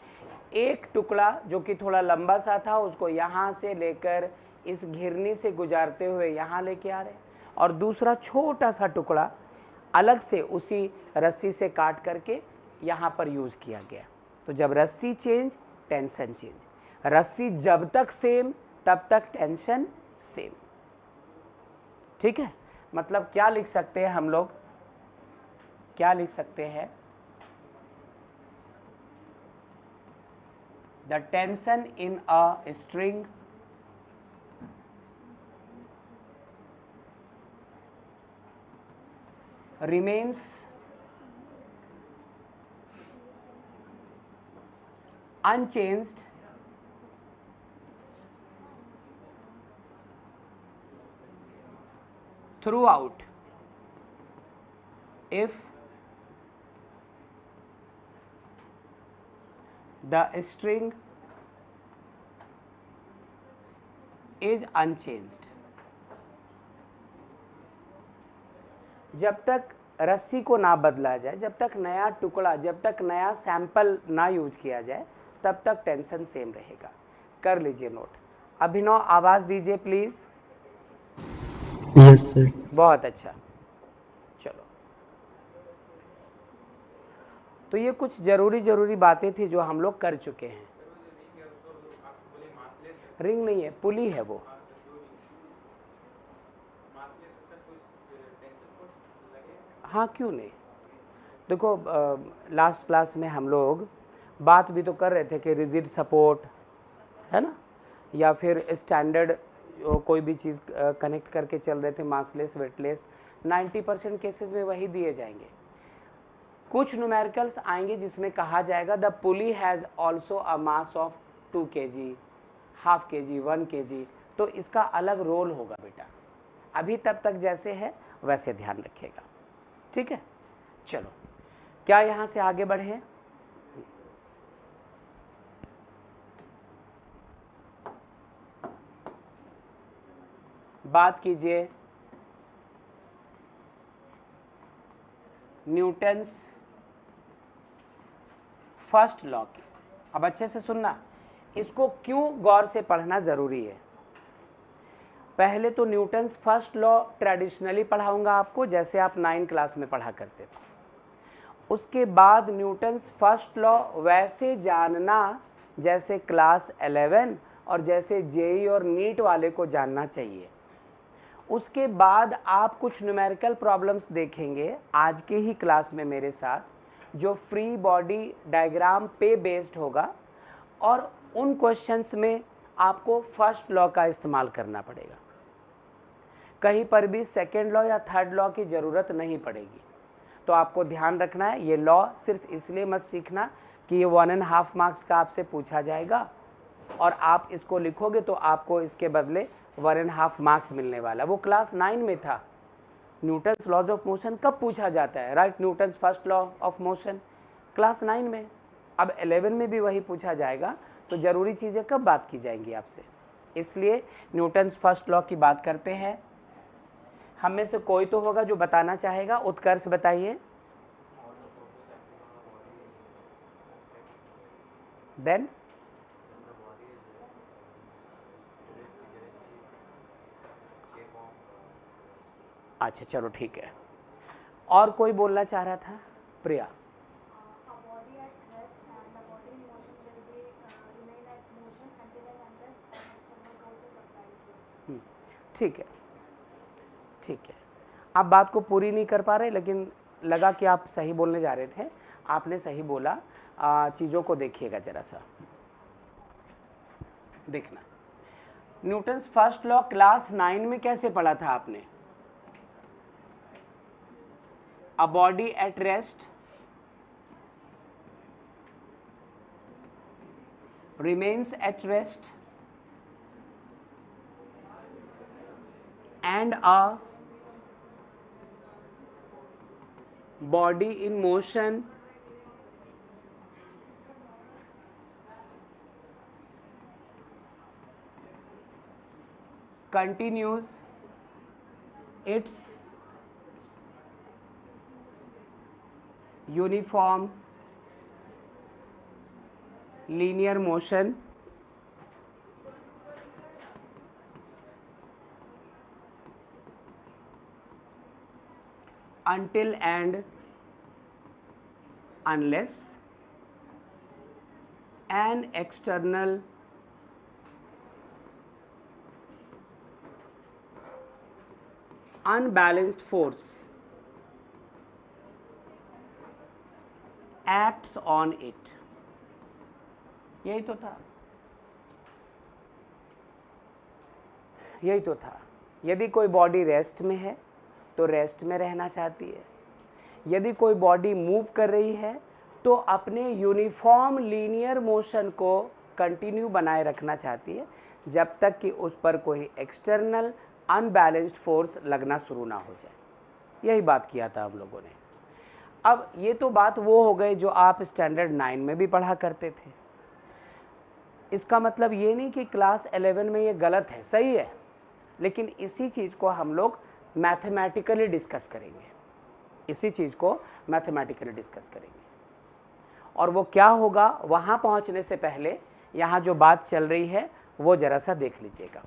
एक टुकड़ा जो कि थोड़ा लंबा सा था उसको यहाँ से लेकर इस घिरनी से गुजारते हुए यहाँ लेके आ रहे हैं, और दूसरा छोटा सा टुकड़ा अलग से उसी रस्सी से काट करके यहाँ पर यूज़ किया गया। तो जब रस्सी चेंज, टेंशन चेंज। रस्सी जब तक सेम तब तक टेंशन सेम। ठीक है, मतलब क्या लिख सकते हैं हम लोग, क्या लिख सकते हैं, the tension in a string remains unchanged throughout if the string is unchanged। जब तक रस्सी को ना बदला जाए, जब तक नया टुकड़ा, जब तक नया सैंपल ना यूज किया जाए, तब तक टेंशन सेम रहेगा। कर लीजिए नोट। अभिनव आवाज़ दीजिए प्लीज़। Yes sir. बहुत अच्छा, चलो। तो ये कुछ ज़रूरी बातें थी जो हम लोग कर चुके हैं। रिंग नहीं है, पुली है वो। हाँ क्यों नहीं, देखो लास्ट क्लास में हम लोग बात भी तो कर रहे थे कि रिजिड सपोर्ट है ना, या फिर स्टैंडर्ड कोई भी चीज़ कनेक्ट करके चल रहे थे, मासलेस वेटलेस। 90% केसेस में वही दिए जाएंगे। कुछ न्यूमेरिकल्स आएंगे जिसमें कहा जाएगा the pulley has also a mass of 2 kg, half kg, 1 kg, तो इसका अलग रोल होगा बेटा। अभी तब तक जैसे है वैसे ध्यान रखिएगा, ठीक है। चलो, क्या यहाँ से आगे बढ़े? बात कीजिए न्यूटन्स फर्स्ट लॉ की। अब अच्छे से सुनना, इसको क्यों गौर से पढ़ना ज़रूरी है। पहले तो न्यूटन्स फर्स्ट लॉ ट्रेडिशनली पढ़ाऊंगा आपको, जैसे आप 9 क्लास में पढ़ा करते थे। उसके बाद न्यूटन्स फर्स्ट लॉ वैसे जानना जैसे क्लास 11 और जैसे जेई और नीट वाले को जानना चाहिए। उसके बाद आप कुछ न्यूमेरिकल प्रॉब्लम्स देखेंगे आज के ही क्लास में मेरे साथ, जो फ्री बॉडी डायग्राम पे बेस्ड होगा, और उन क्वेश्चंस में आपको फर्स्ट लॉ का इस्तेमाल करना पड़ेगा। कहीं पर भी सेकेंड लॉ या थर्ड लॉ की ज़रूरत नहीं पड़ेगी। तो आपको ध्यान रखना है, ये लॉ सिर्फ इसलिए मत सीखना कि ये 1.5 मार्क्स का आपसे पूछा जाएगा और आप इसको लिखोगे तो आपको इसके बदले 1.5 मार्क्स मिलने वाला। वो क्लास 9 में था। न्यूटन्स लॉज ऑफ मोशन कब पूछा जाता है? Right, Newton's first law of motion class 9 में। अब 11 में भी वही पूछा जाएगा, तो ज़रूरी चीज़ें कब बात की जाएंगी आपसे, इसलिए न्यूटन्स फर्स्ट लॉ की बात करते हैं। हम में से कोई तो होगा जो बताना चाहेगा। उत्कर्ष बताइए। देन अच्छा चलो ठीक है। और कोई बोलना चाह रहा था? प्रिया। ठीक है, ठीक है। आप बात को पूरी नहीं कर पा रहे, लेकिन लगा कि आप सही बोलने जा रहे थे। आपने सही बोला। चीज़ों को देखिएगा ज़रा सा, देखना। न्यूटन्स फर्स्ट लॉ क्लास 9 में कैसे पढ़ा था आपने? A body at rest remains at rest and a body in motion continues its uniform linear motion until and unless an external unbalanced force acts on it. यही तो था, यही तो था। यदि कोई बॉडी रेस्ट में है तो रेस्ट में रहना चाहती है, यदि कोई बॉडी मूव कर रही है तो अपने यूनिफॉर्म लीनियर मोशन को कंटिन्यू बनाए रखना चाहती है जब तक कि उस पर कोई एक्सटर्नल अनबैलेंस्ड फोर्स लगना शुरू ना हो जाए। यही बात किया था हम लोगों ने। अब ये तो बात वो हो गई जो आप स्टैंडर्ड 9 में भी पढ़ा करते थे। इसका मतलब ये नहीं कि क्लास 11 में ये गलत है, सही है, लेकिन इसी चीज़ को हम लोग मैथमेटिकली डिस्कस करेंगे, इसी चीज़ को मैथमेटिकली डिस्कस करेंगे। और वो क्या होगा, वहाँ पहुँचने से पहले यहाँ जो बात चल रही है वो ज़रा सा देख लीजिएगा।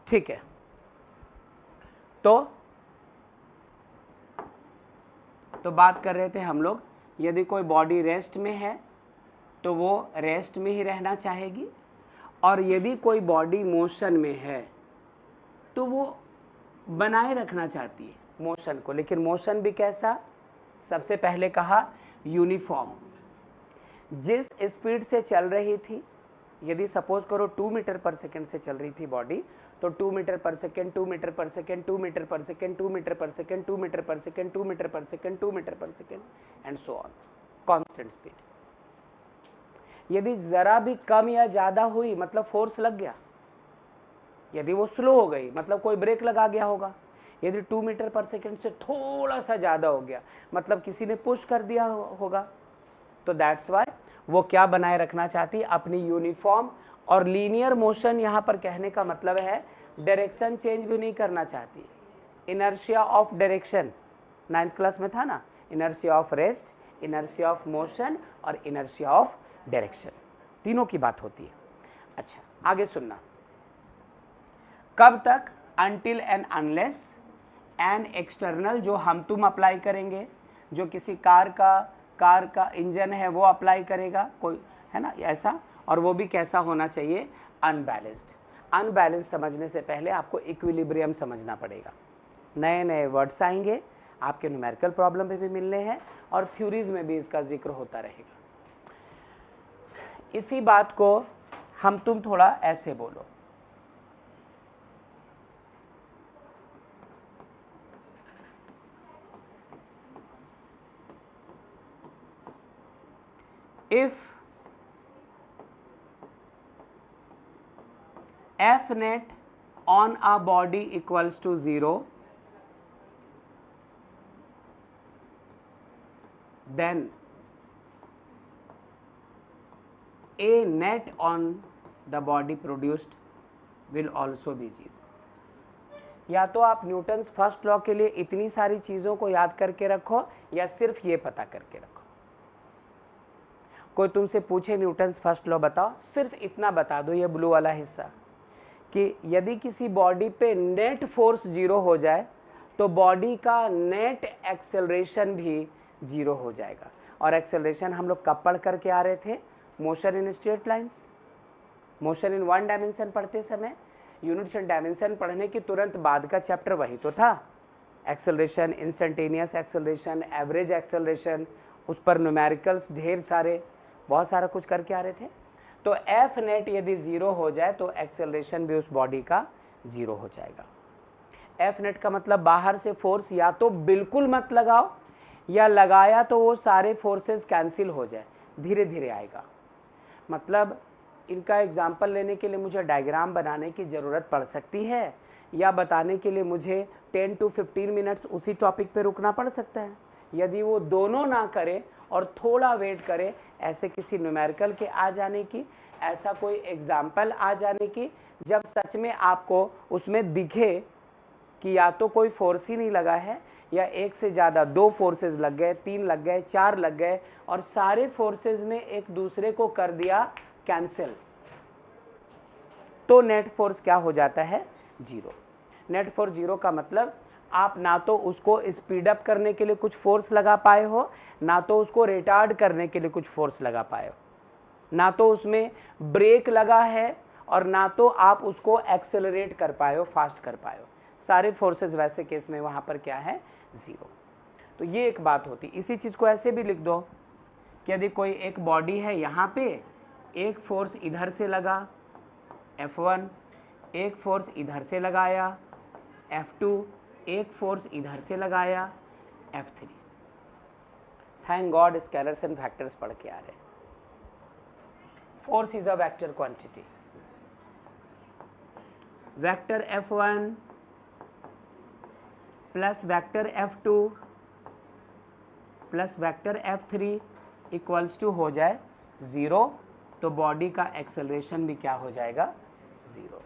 ठीक है, तो बात कर रहे थे हम लोग, यदि कोई बॉडी रेस्ट में है तो वो रेस्ट में ही रहना चाहेगी, और यदि कोई बॉडी मोशन में है तो वो बनाए रखना चाहती है मोशन को। लेकिन मोशन भी कैसा? सबसे पहले कहा यूनिफॉर्म। जिस स्पीड से चल रही थी, यदि सपोज करो 2 मीटर पर सेकेंड से चल रही थी बॉडी, तो 2 metre per second, 2 metre per second, 2 metre per second, 2 metre per second, 2 metre per second, 2 metre per second, 2 metre per second and so on, constant speed. यदि ज़रा भी कम या ज़्यादा हुई मतलब फोर्स लग गया, यदि वो स्लो हो गई मतलब कोई ब्रेक लगा गया होगा, यदि 2 मीटर पर सेकेंड से थोड़ा सा ज़्यादा हो गया मतलब किसी ने पुश कर दिया होगा, तो दैट्स वाई वो क्या बनाए रखना चाहती, अपनी यूनिफॉर्म और लीनियर मोशन। यहाँ पर कहने का मतलब है डायरेक्शन चेंज भी नहीं करना चाहती। Inertia of direction 9th class में था ना, inertia of rest, inertia of motion और इनर्शिया ऑफ डायरेक्शन, तीनों की बात होती है। अच्छा, आगे सुनना। कब तक? Until and unless an external, जो हम तुम अप्लाई करेंगे, जो किसी कार का इंजन है वो अप्लाई करेगा, कोई है ना ऐसा, और वो भी कैसा होना चाहिए? अनबैलेंस्ड। अनबैलेंस समझने से पहले आपको इक्विलिब्रियम समझना पड़ेगा। नए नए वर्ड्स आएंगे, आपके न्यूमेरिकल प्रॉब्लम में भी मिलने हैं और थ्योरीज में भी इसका जिक्र होता रहेगा। इसी बात को हम तुम थोड़ा ऐसे बोलो, if F net on a body equals to 0, then A net on the body produced will also be 0। या तो आप न्यूटन्स फर्स्ट लॉ के लिए इतनी सारी चीज़ों को याद करके रखो या सिर्फ ये पता करके रखो। कोई तुमसे पूछे न्यूटन्स फर्स्ट लॉ बताओ, सिर्फ इतना बता दो, ये ब्लू वाला हिस्सा, कि यदि किसी बॉडी पे नेट फोर्स 0 हो जाए तो बॉडी का नेट एक्सेलरेशन भी 0 हो जाएगा। और एक्सेलरेशन हम लोग कब पढ़ करके आ रहे थे? Motion in straight lines, motion in 1 dimension पढ़ते समय, यूनिट्स एंड डायमेंशन पढ़ने के तुरंत बाद का चैप्टर वही तो था। Acceleration, instantaneous acceleration, average acceleration, उस पर न्यूमेरिकल्स ढेर सारे, बहुत सारा कुछ करके आ रहे थे। तो एफ नेट यदि 0 हो जाए तो एक्सेलरेशन भी उस बॉडी का 0 हो जाएगा। एफ नेट का मतलब बाहर से फोर्स या तो बिल्कुल मत लगाओ, या लगाया तो वो सारे फोर्सेस कैंसिल हो जाए, धीरे धीरे आएगा। मतलब इनका एग्जाम्पल लेने के लिए मुझे डायग्राम बनाने की ज़रूरत पड़ सकती है, या बताने के लिए मुझे 10 to 15 मिनट्स उसी टॉपिक पे रुकना पड़ सकता है। यदि वो दोनों ना करे और थोड़ा वेट करे, ऐसे किसी न्यूमेरिकल के आ जाने की, ऐसा कोई एग्जाम्पल आ जाने की, जब सच में आपको उसमें दिखे कि या तो कोई फोर्स ही नहीं लगा है, या एक से ज़्यादा 2 फोर्सेस लग गए, 3 लग गए, 4 लग गए, और सारे फोर्सेस ने एक दूसरे को कर दिया कैंसिल, तो नेट फोर्स क्या हो जाता है? 0। नेट फोर्स जीरो का मतलब आप ना तो उसको स्पीड अप करने के लिए कुछ फोर्स लगा पाए हो, ना तो उसको रिटार्ड करने के लिए कुछ फोर्स लगा पाए हो, ना तो उसमें ब्रेक लगा है और ना तो आप उसको एक्सेलरेट कर पाए हो, फास्ट कर पाए हो। सारे फोर्सेस वैसे केस में वहाँ पर क्या है, ज़ीरो। तो ये एक बात होती। इसी चीज़ को ऐसे भी लिख दो कि यदि कोई एक बॉडी है, यहाँ पे एक फोर्स इधर से लगा F1, एक फोर्स इधर से लगाया F2, एक फोर्स इधर से लगाया F3। Thank God scalars and factors पढ़ के आ रहे हैं। Force is a vector quantity. Vector F1 plus vector F2 plus vector F3 equals to हो जाए ज़ीरो, तो बॉडी का एक्सेलरेशन भी क्या हो जाएगा, ज़ीरो।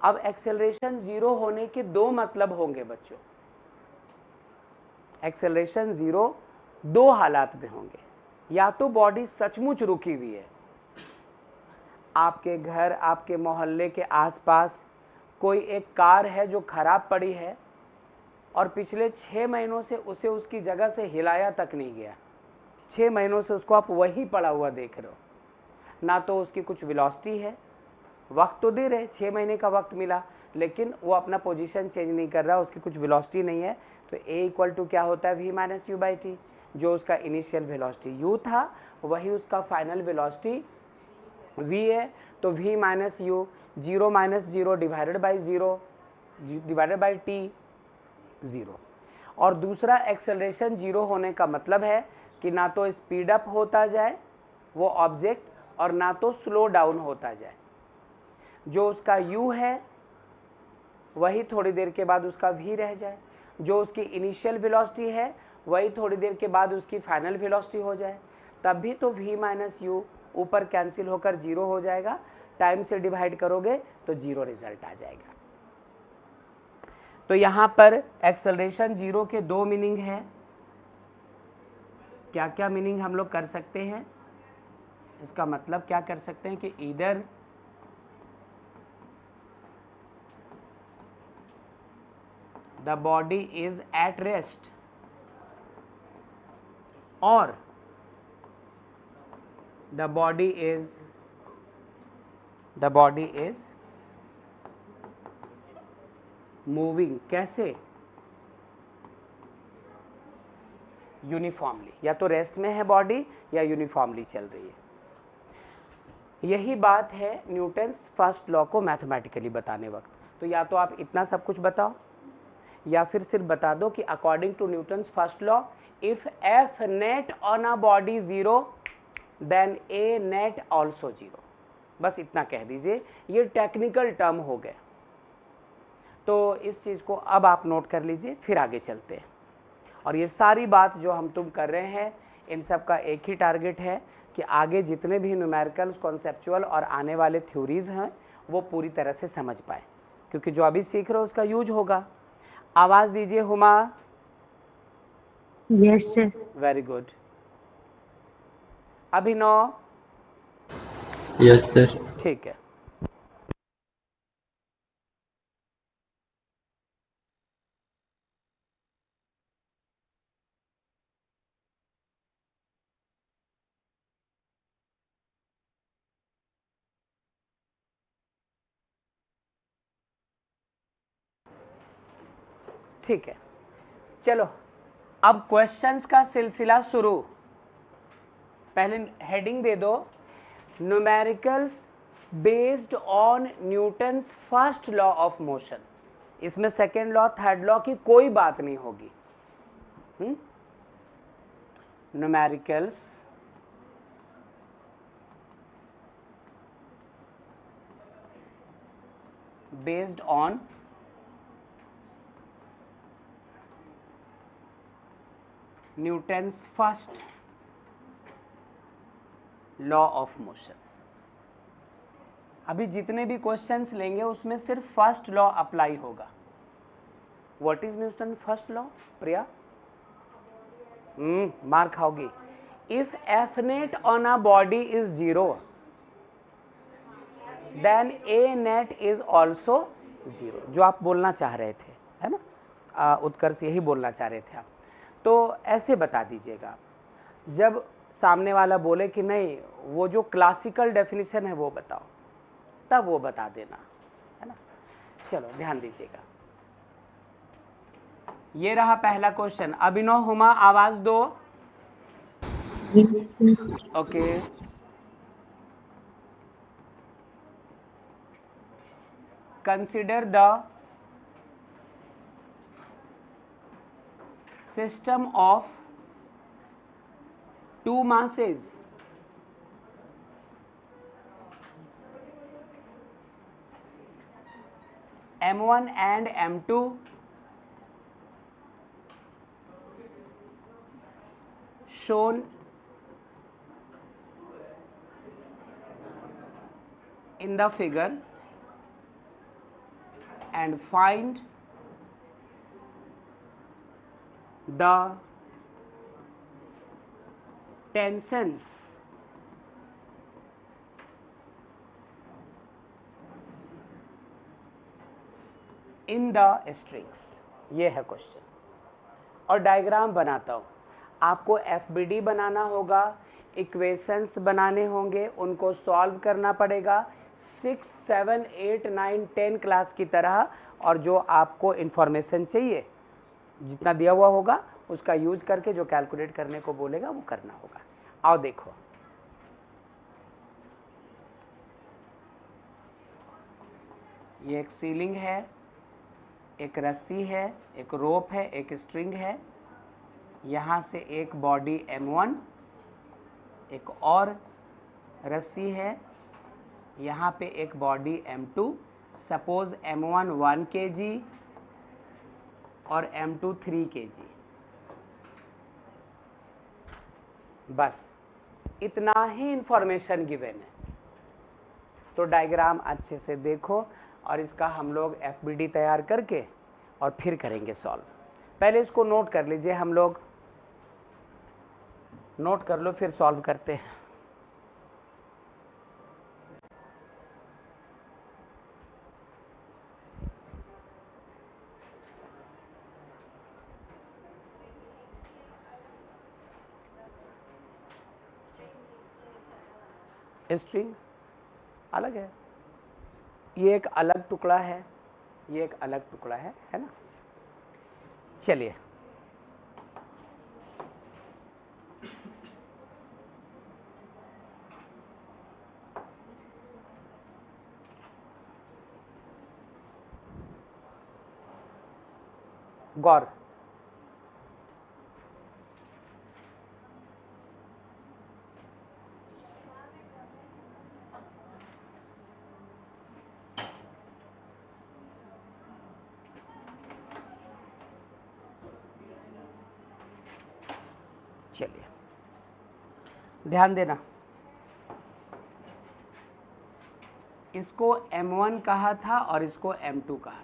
अब एक्सेलरेशन ज़ीरो होने के दो मतलब होंगे बच्चों। एक्सेलरेशन ज़ीरो दो हालात में होंगे, या तो बॉडी सचमुच रुकी हुई है, आपके घर, आपके मोहल्ले के आसपास कोई एक कार है जो खराब पड़ी है और पिछले 6 महीनों से उसे उसकी जगह से हिलाया तक नहीं गया, 6 महीनों से उसको आप वहीं पड़ा हुआ देख रहे हो, ना तो उसकी कुछ वेलोसिटी है, वक्त तो दे रहे, 6 महीने का वक्त मिला, लेकिन वो अपना पोजीशन चेंज नहीं कर रहा, उसकी कुछ वेलोसिटी नहीं है, तो A इक्वल टू क्या होता है, V minus you by T. जो उसका इनिशियल वेलोसिटी u था वही उसका फाइनल वेलोसिटी v है, तो v minus you, zero minus zero divided by zero divided by T, zero. और दूसरा एक्सेलरेशन जीरो होने का मतलब है कि ना तो स्पीड अप होता जाए वो ऑब्जेक्ट और ना तो स्लो डाउन होता जाए। जो उसका u है वही थोड़ी देर के बाद उसका v रह जाए, जो उसकी इनिशियल वेलोसिटी है वही थोड़ी देर के बाद उसकी फाइनल वेलोसिटी हो जाए, तब भी तो v माइनस यू ऊपर कैंसिल होकर जीरो हो जाएगा, टाइम से डिवाइड करोगे तो जीरो रिजल्ट आ जाएगा। तो यहाँ पर एक्सेलरेशन जीरो के दो मीनिंग है। क्या क्या मीनिंग हम लोग कर सकते हैं, इसका मतलब क्या कर सकते हैं कि इधर the body is at rest or the body is moving। कैसे, यूनिफॉर्मली, या तो रेस्ट में है बॉडी या यूनिफॉर्मली चल रही है। यही बात है न्यूटन्स फर्स्ट लॉ को मैथमेटिकली बताने वक्त। तो या तो आप इतना सब कुछ बताओ या फिर सिर्फ बता दो कि according to Newton's first law if F net on a body zero then A net also zero, बस इतना कह दीजिए। ये टेक्निकल टर्म हो गए, तो इस चीज़ को अब आप नोट कर लीजिए, फिर आगे चलते हैं। और ये सारी बात जो हम तुम कर रहे हैं, इन सब का एक ही टारगेट है कि आगे जितने भी न्यूमेरिकल्स, कॉन्सेप्चुअल और आने वाले थ्योरीज हैं वो पूरी तरह से समझ पाए, क्योंकि जो अभी सीख रहे हो उसका यूज होगा। आवाज़ दीजिए Huma. Yes sir. Very good. Abhinav. Yes sir. ठीक है। ठीक है, चलो अब क्वेश्चंस का सिलसिला शुरू। पहले हेडिंग दे दो, numericals based on Newton's first law of motion. इसमें सेकेंड लॉ, थर्ड लॉ की कोई बात नहीं होगी। Numericals based on Newton's first law of motion. अभी जितने भी क्वेश्चंस लेंगे उसमें सिर्फ फर्स्ट लॉ अप्लाई होगा। What is Newton first law Priya? मार खाओगी। If F net on a body is zero then A net is also 0, जो आप बोलना चाह रहे थे, है ना, उत्कर्ष यही बोलना चाह रहे थे आप। तो ऐसे बता दीजिएगा, जब सामने वाला बोले कि नहीं वो जो क्लासिकल डेफिनेशन है वो बताओ, तब वो बता देना, है ना। चलो ध्यान दीजिएगा, ये रहा पहला क्वेश्चन। अभिनव, हुमा, आवाज दो। Okay, consider the system of two masses m1 and m2 shown in the figure and find the tensions in the strings। ये है क्वेश्चन, और डायग्राम बनाता हूँ। आपको FBD बनाना होगा, इक्वेशंस बनाने होंगे, उनको सॉल्व करना पड़ेगा 6, 7, 8, 9, 10 क्लास की तरह, और जो आपको इन्फॉर्मेशन चाहिए जितना दिया हुआ होगा उसका यूज करके जो कैलकुलेट करने को बोलेगा वो करना होगा। आओ देखो, ये एक सीलिंग है, एक रस्सी है, एक रोप है, एक स्ट्रिंग है, यहाँ से एक बॉडी m1, एक और रस्सी है, यहाँ पे एक body m2। Suppose m1 1 kg और m2 3 kg। बस इतना ही इंफॉर्मेशन गिवन है। तो डायग्राम अच्छे से देखो, और इसका हम लोग FBD तैयार करके और फिर करेंगे सॉल्व। पहले इसको नोट कर लीजिए, हम लोग नोट कर लो फिर सॉल्व करते हैं। स्ट्रिंग अलग है, ये एक अलग टुकड़ा है, ये एक अलग टुकड़ा है ना। चलिए गौर, चलिए ध्यान देना, इसको m1 कहा था और इसको m2 कहा था।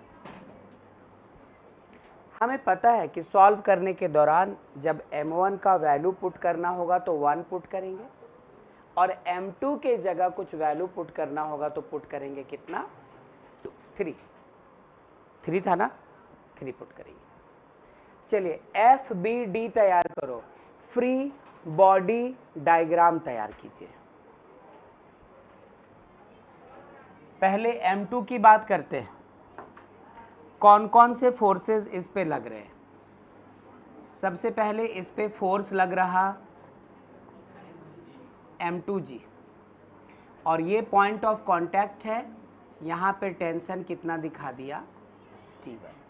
हमें पता है कि सॉल्व करने के दौरान जब m1 का वैल्यू पुट करना होगा तो 1 पुट करेंगे, और m2 के जगह कुछ वैल्यू पुट करना होगा तो पुट करेंगे कितना, 3 था ना, 3 पुट करेंगे। चलिए FBD तैयार करो, फ्री बॉडी डायग्राम तैयार कीजिए। पहले m2 की बात करते हैं, कौन कौन से फोर्सेस इस पे लग रहे हैं। सबसे पहले इस पे फोर्स लग रहा m2G, और ये पॉइंट ऑफ कांटेक्ट है, यहाँ पे टेंशन कितना दिखा दिया, T1।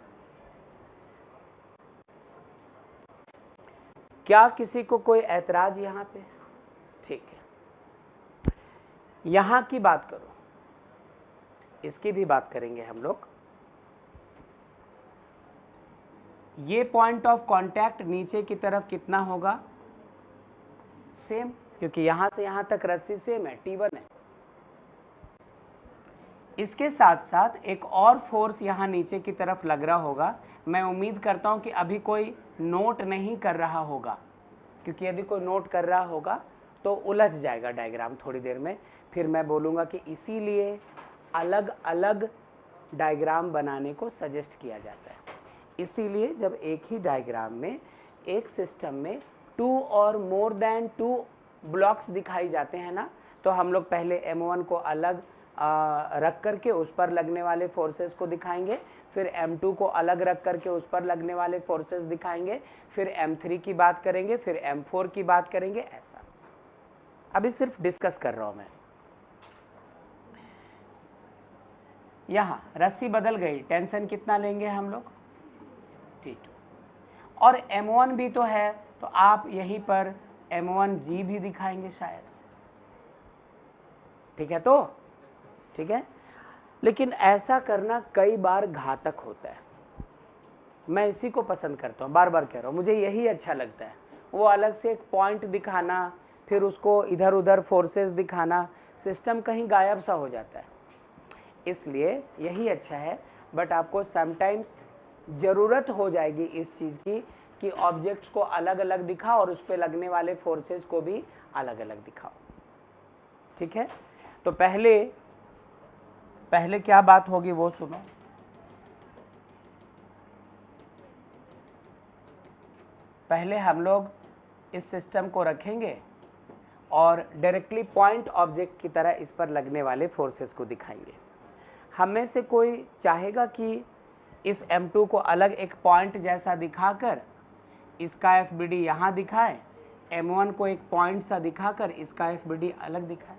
क्या किसी को कोई ऐतराज यहाँ पे? ठीक है, यहाँ की बात करो, इसकी भी बात करेंगे हम लोग। ये पॉइंट ऑफ कांटेक्ट नीचे की तरफ कितना होगा, सेम, क्योंकि यहाँ से यहाँ तक रस्सी सेम है, T1 है। इसके साथ साथ एक और फोर्स यहाँ नीचे की तरफ लग रहा होगा। मैं उम्मीद करता हूँ कि अभी कोई नोट नहीं कर रहा होगा, क्योंकि यदि कोई नोट कर रहा होगा तो उलझ जाएगा डायग्राम थोड़ी देर में। फिर मैं बोलूँगा कि इसीलिए अलग अलग डायग्राम बनाने को सजेस्ट किया जाता है। इसीलिए जब एक ही डायग्राम में एक सिस्टम में 2 और मोर देन 2 ब्लॉक्स दिखाई जाते हैं ना, तो हम लोग पहले M1 को अलग रख करके उस पर लगने वाले फोर्सेस को दिखाएंगे, फिर M2 को अलग रख करके उस पर लगने वाले फोर्सेस दिखाएंगे, फिर M3 की बात करेंगे, फिर M4 की बात करेंगे, ऐसा। अभी सिर्फ डिस्कस कर रहा हूं मैं। यहाँ रस्सी बदल गई, टेंशन कितना लेंगे हम लोग? T2। और M1 भी तो है, तो आप यहीं पर M1G भी दिखाएंगे शायद, ठीक है? तो ठीक है, लेकिन ऐसा करना कई बार घातक होता है। मैं इसी को पसंद करता हूँ, बार बार कह रहा हूँ, मुझे यही अच्छा लगता है। वो अलग से एक पॉइंट दिखाना, फिर उसको इधर उधर फोर्सेस दिखाना, सिस्टम कहीं गायब सा हो जाता है। इसलिए यही अच्छा है, बट आपको समटाइम्स ज़रूरत हो जाएगी इस चीज़ की कि ऑब्जेक्ट्स को अलग अलग दिखाओ और उस पर लगने वाले फोर्सेस को भी अलग अलग दिखाओ, ठीक है? तो पहले क्या बात होगी वो सुनो। पहले हम लोग इस सिस्टम को रखेंगे और डायरेक्टली पॉइंट ऑब्जेक्ट की तरह इस पर लगने वाले फोर्सेस को दिखाएंगे। हम में से कोई चाहेगा कि इस M2 को अलग एक पॉइंट जैसा दिखाकर इसका FBD यहाँ दिखाए, M1 को एक पॉइंट सा दिखाकर इसका FBD अलग दिखाए?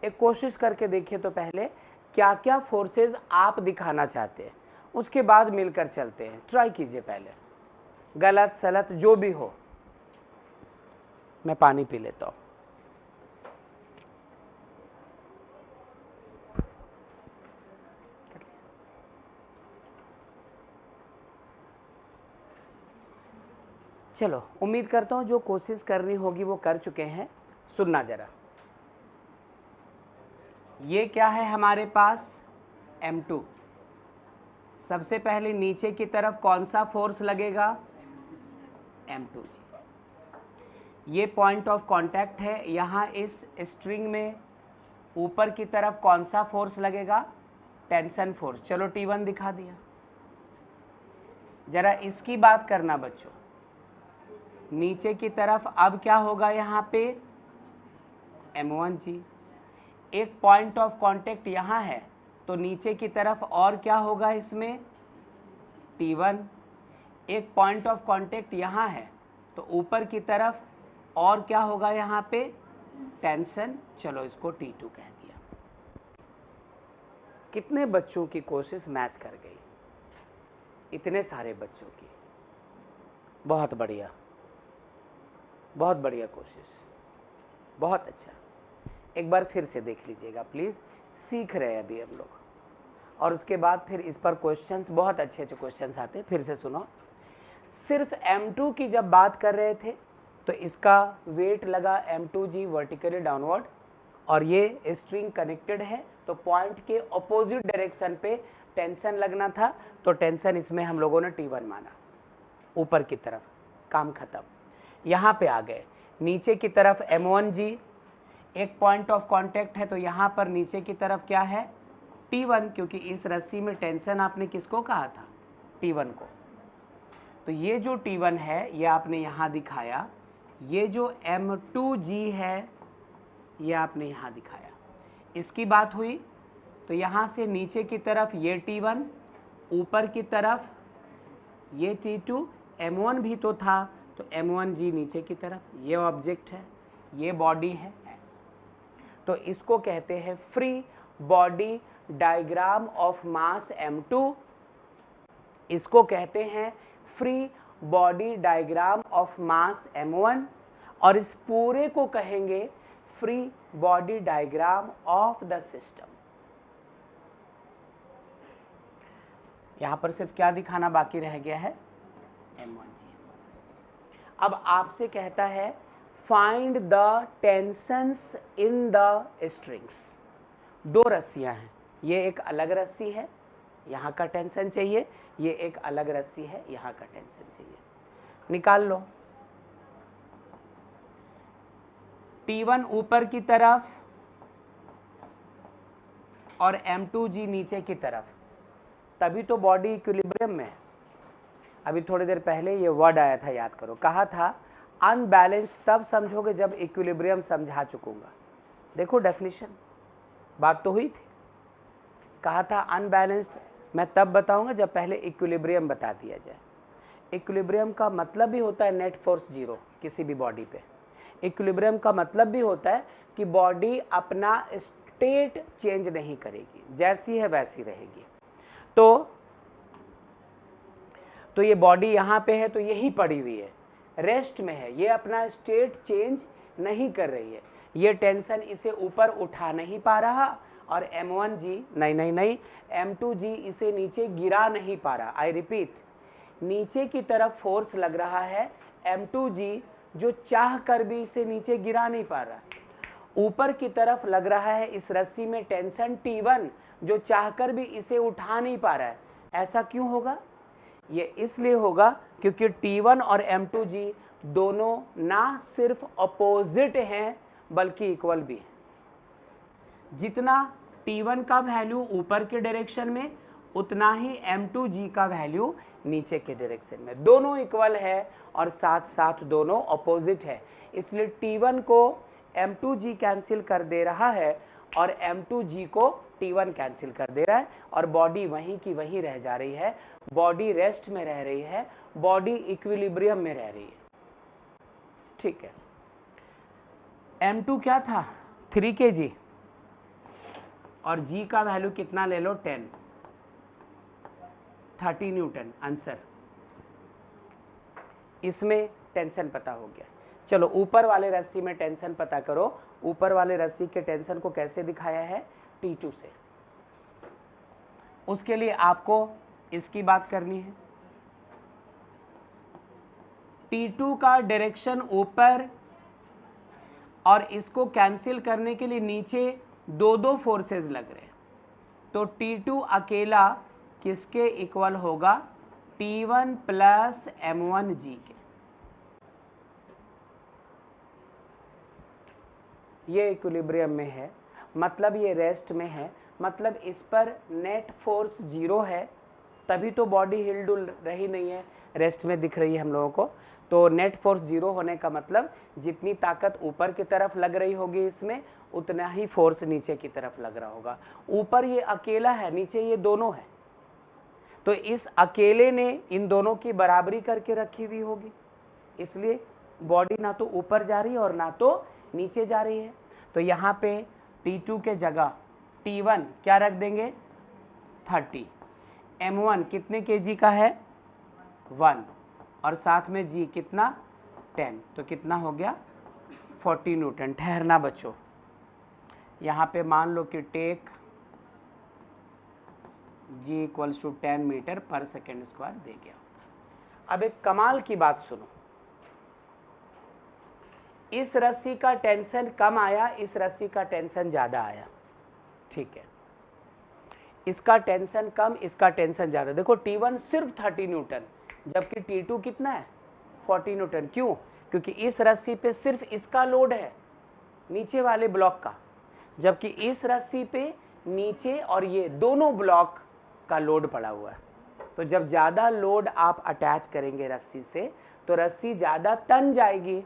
एक कोशिश करके देखिए तो पहले क्या क्या फोर्सेस आप दिखाना चाहते हैं, उसके बाद मिलकर चलते हैं। ट्राई कीजिए पहले, गलत सलत जो भी हो। मैं पानी पी लेता हूँ। चलो, उम्मीद करता हूँ जो कोशिश करनी होगी वो कर चुके हैं। सुनना जरा, ये क्या है हमारे पास? M2। सबसे पहले नीचे की तरफ कौन सा फोर्स लगेगा? M2 जी। ये पॉइंट ऑफ कांटेक्ट है। यहाँ इस स्ट्रिंग में ऊपर की तरफ कौन सा फोर्स लगेगा? Tension force. चलो T1 दिखा दिया। जरा इसकी बात करना बच्चों, नीचे की तरफ अब क्या होगा? यहाँ पे M1 जी। एक पॉइंट ऑफ कांटेक्ट यहाँ है, तो नीचे की तरफ और क्या होगा इसमें? T1। एक पॉइंट ऑफ कांटेक्ट यहाँ है, तो ऊपर की तरफ और क्या होगा यहाँ पे? टेंशन। चलो इसको T2 कह दिया। कितने बच्चों की कोशिश मैच कर गई? इतने सारे बच्चों की। बहुत बढ़िया, बहुत बढ़िया कोशिश, बहुत अच्छा। एक बार फिर से देख लीजिएगा प्लीज़, सीख रहे हैं अभी हम लोग, और उसके बाद फिर इस पर क्वेश्चंस, बहुत अच्छे अच्छे क्वेश्चंस आते हैं। फिर से सुनो। सिर्फ M2 की जब बात कर रहे थे तो इसका वेट लगा M2G वर्टिकली डाउनवर्ड, और ये स्ट्रिंग कनेक्टेड है, तो पॉइंट के अपोजिट डायरेक्शन पे टेंशन लगना था, तो टेंशन इसमें हम लोगों ने T1 माना। ऊपर की तरफ काम खत्म। यहाँ पे आ गए नीचे की तरफ M1G, एक पॉइंट ऑफ कांटेक्ट है, तो यहाँ पर नीचे की तरफ क्या है? T1, क्योंकि इस रस्सी में टेंशन आपने किसको कहा था? T1 को। तो ये जो T1 है ये आपने यहाँ दिखाया, ये जो M2G है ये आपने यहाँ दिखाया। इसकी बात हुई, तो यहाँ से नीचे की तरफ ये T1, ऊपर की तरफ ये T2, M1 भी तो था, तो M1G नीचे की तरफ। ये ऑब्जेक्ट है, ये बॉडी है, ऐसा। तो इसको कहते हैं free body diagram of mass M2। इसको कहते हैं free body diagram of mass M1, और इस पूरे को कहेंगे free body diagram of the system. यहां पर सिर्फ क्या दिखाना बाकी रह गया है? M1G। अब आपसे कहता है find the tensions in the strings. दो रस्सियां हैं, ये एक अलग रस्सी है, यहाँ का टेंशन चाहिए, ये एक अलग रस्सी है, यहाँ का टेंशन चाहिए। निकाल लो। T1 ऊपर की तरफ और M2G नीचे की तरफ, तभी तो बॉडी इक्विलिब्रियम में है। अभी थोड़ी देर पहले ये वर्ड आया था, याद करो, कहा था अनबैलेंस्ड तब समझोगे जब इक्विलिब्रियम समझा चुकूंगा। देखो डेफिनेशन, बात तो हुई थी। कहा था अनबैलेंस्ड मैं तब बताऊंगा जब पहले इक्विलिब्रियम बता दिया जाए। इक्विलिब्रियम का मतलब भी होता है नेट फोर्स जीरो किसी भी बॉडी पे। इक्विलिब्रियम का मतलब भी होता है कि बॉडी अपना स्टेट चेंज नहीं करेगी, जैसी है वैसी रहेगी। तो ये बॉडी यहाँ पे है तो यही पड़ी हुई है, रेस्ट में है, ये अपना स्टेट चेंज नहीं कर रही है। ये टेंशन इसे ऊपर उठा नहीं पा रहा और M1G नहीं M2G इसे नीचे गिरा नहीं पा रहा। आई रिपीट, नीचे की तरफ फोर्स लग रहा है M2G जो चाह कर भी इसे नीचे गिरा नहीं पा रहा। ऊपर की तरफ लग रहा है इस रस्सी में टेंशन T1 जो चाहकर भी इसे उठा नहीं पा रहा है। ऐसा क्यों होगा? ये इसलिए होगा क्योंकि T1 और M2G दोनों ना सिर्फ अपोजिट हैं बल्कि इक्वल भी हैं। जितना T1 का वैल्यू ऊपर के डायरेक्शन में उतना ही M2G का वैल्यू नीचे के डायरेक्शन में, दोनों इक्वल है और साथ साथ दोनों अपोजिट है। इसलिए T1 को M2G कैंसिल कर दे रहा है और M2G को T1 कैंसिल कर दे रहा है और बॉडी वहीं की वहीं रह जा रही है। बॉडी रेस्ट में रह रही है, बॉडी इक्विलिब्रियम में रह रही है। ठीक है, M2 क्या था 3 kg और G का वैल्यू कितना ले लो 30 न्यूटन आंसर। इसमें टेंशन पता हो गया। चलो ऊपर वाले रस्सी में टेंशन पता करो। ऊपर वाले रस्सी के टेंशन को कैसे दिखाया है? T2 से। उसके लिए आपको इसकी बात करनी है। T2 का डायरेक्शन ऊपर और इसको कैंसिल करने के लिए नीचे दो फोर्सेस लग रहे हैं। तो T2 अकेला किसके इक्वल होगा? T1 प्लस M1G के। ये इक्विलिब्रियम में है, मतलब ये रेस्ट में है, मतलब इस पर नेट फोर्स जीरो है, तभी तो बॉडी हिलडुल रही नहीं है, रेस्ट में दिख रही है हम लोगों को। तो नेट फोर्स जीरो होने का मतलब जितनी ताकत ऊपर की तरफ लग रही होगी इसमें, उतना ही फोर्स नीचे की तरफ लग रहा होगा। ऊपर ये अकेला है, नीचे ये दोनों है, तो इस अकेले ने इन दोनों की बराबरी करके रखी हुई होगी, इसलिए बॉडी ना तो ऊपर जा रही है और ना तो नीचे जा रही है। तो यहाँ पे T2 के जगह T1 क्या रख देंगे? 30। M1 कितने kg का है? 1 और साथ में G कितना? 10। तो कितना हो गया? 40 न्यूटन। ठहरना बच्चों, यहाँ पे मान लो कि take G equals to 10 metre per second square दे गया। अब एक कमाल की बात सुनो, इस रस्सी का टेंशन कम आया, इस रस्सी का टेंशन ज़्यादा आया। ठीक है, इसका टेंशन कम, इसका टेंशन ज़्यादा। देखो T1 सिर्फ 30 न्यूटन जबकि T2 कितना है? 40 न्यूटन। क्यों? क्योंकि इस रस्सी पे सिर्फ इसका लोड है, नीचे वाले ब्लॉक का, जबकि इस रस्सी पे नीचे और ये दोनों ब्लॉक का लोड पड़ा हुआ है। तो जब ज़्यादा लोड आप अटैच करेंगे रस्सी से तो रस्सी ज़्यादा तन जाएगी,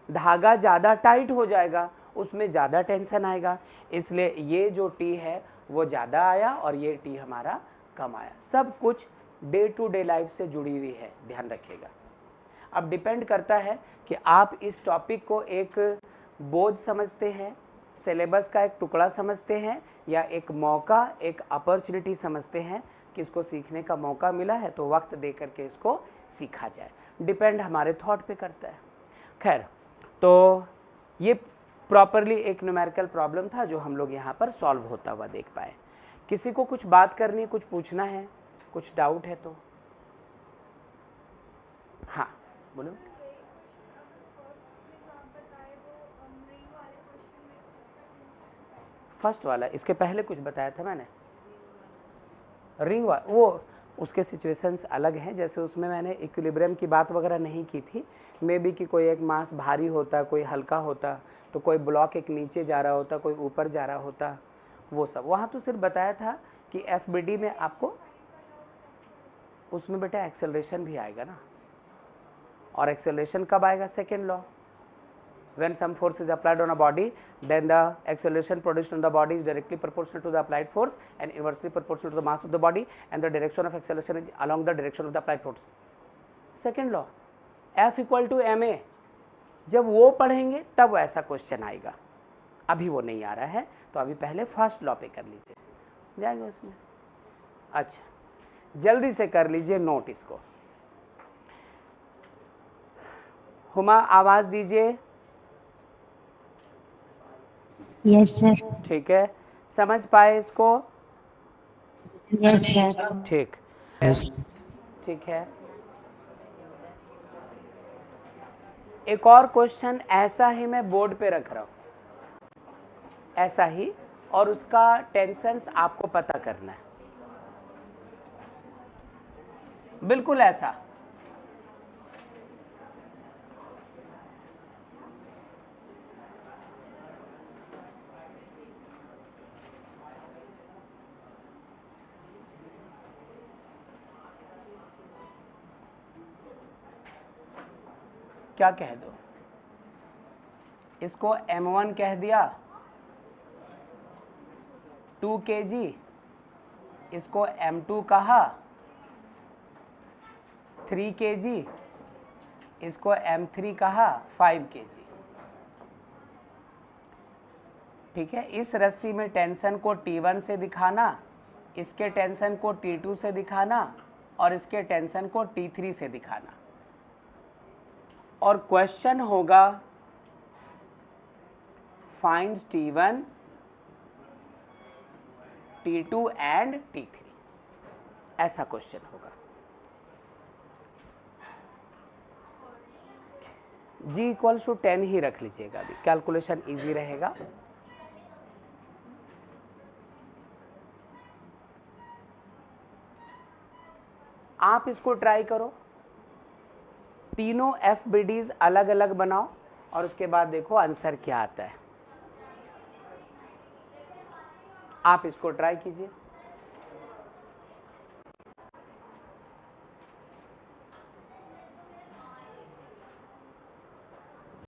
धागा ज़्यादा टाइट हो जाएगा, उसमें ज़्यादा टेंशन आएगा। इसलिए ये जो T है वो ज़्यादा आया और ये T हमारा कम आया। सब कुछ डे टू डे लाइफ से जुड़ी हुई है, ध्यान रखिएगा। अब डिपेंड करता है कि आप इस टॉपिक को एक बोझ समझते हैं, सिलेबस का एक टुकड़ा समझते हैं, या एक मौका, एक अपॉर्चुनिटी समझते हैं कि इसको सीखने का मौका मिला है तो वक्त दे करके इसको सीखा जाए। डिपेंड हमारे थॉट पे करता है। खैर, तो ये प्रॉपरली एक न्यूमेरिकल प्रॉब्लम था जो हम लोग यहाँ पर सॉल्व होता हुआ देख पाए। किसी को कुछ बात करनी है, कुछ पूछना है, कुछ डाउट है तो हाँ बोलो। फर्स्ट वाला, इसके पहले कुछ बताया था मैंने, रिंग वाला, वो उसके सिचुएशंस अलग हैं। जैसे उसमें मैंने इक्विलिब्रियम की बात वगैरह नहीं की थी। मे बी कि कोई एक मास भारी होता, कोई हल्का होता, तो कोई ब्लॉक एक नीचे जा रहा होता, कोई ऊपर जा रहा होता, वो सब वहाँ तो सिर्फ बताया था कि FBD में आपको उसमें बेटा एक्सेलरेशन भी आएगा ना, और एक्सेलरेशन कब आएगा? Second law, when some force is applied on a body, then the acceleration produced on the body is directly proportional to the applied force and inversely proportional to the mass of the body, and the direction of acceleration is along the direction of the applied force. Second law, F equal to ma. जब वो पढ़ेंगे तब ऐसा question आएगा, अभी वो नहीं आ रहा है, तो अभी पहले फर्स्ट लॉ पे कर लीजिए, जाएगा उसमें। अच्छा, जल्दी से कर लीजिए नोट इसको। हुमा आवाज़ दीजिए। Yes, sir. ठीक है, समझ पाए इसको? Yes, sir. ठीक, Yes. ठीक है। एक और क्वेश्चन ऐसा ही मैं बोर्ड पे रख रहा हूँ, ऐसा ही, और उसका टेंशन्स आपको पता करना है, बिल्कुल ऐसा। क्या कह दो, इसको M1 कह दिया 2 kg, इसको M2 कहा 3 kg, इसको M3 कहा 5 kg। ठीक है, इस रस्सी में टेंशन को T1 से दिखाना, इसके टेंशन को T2 से दिखाना, और इसके टेंशन को T3 से दिखाना, और क्वेश्चन होगा find T1, T2 and T3, ऐसा क्वेश्चन होगा। G इक्वल्स टू 10 ही रख लीजिएगा, अभी कैलकुलेशन इजी रहेगा। आप इसको ट्राई करो, तीनों FBDs अलग अलग बनाओ, और उसके बाद देखो आंसर क्या आता है। आप इसको ट्राई कीजिए।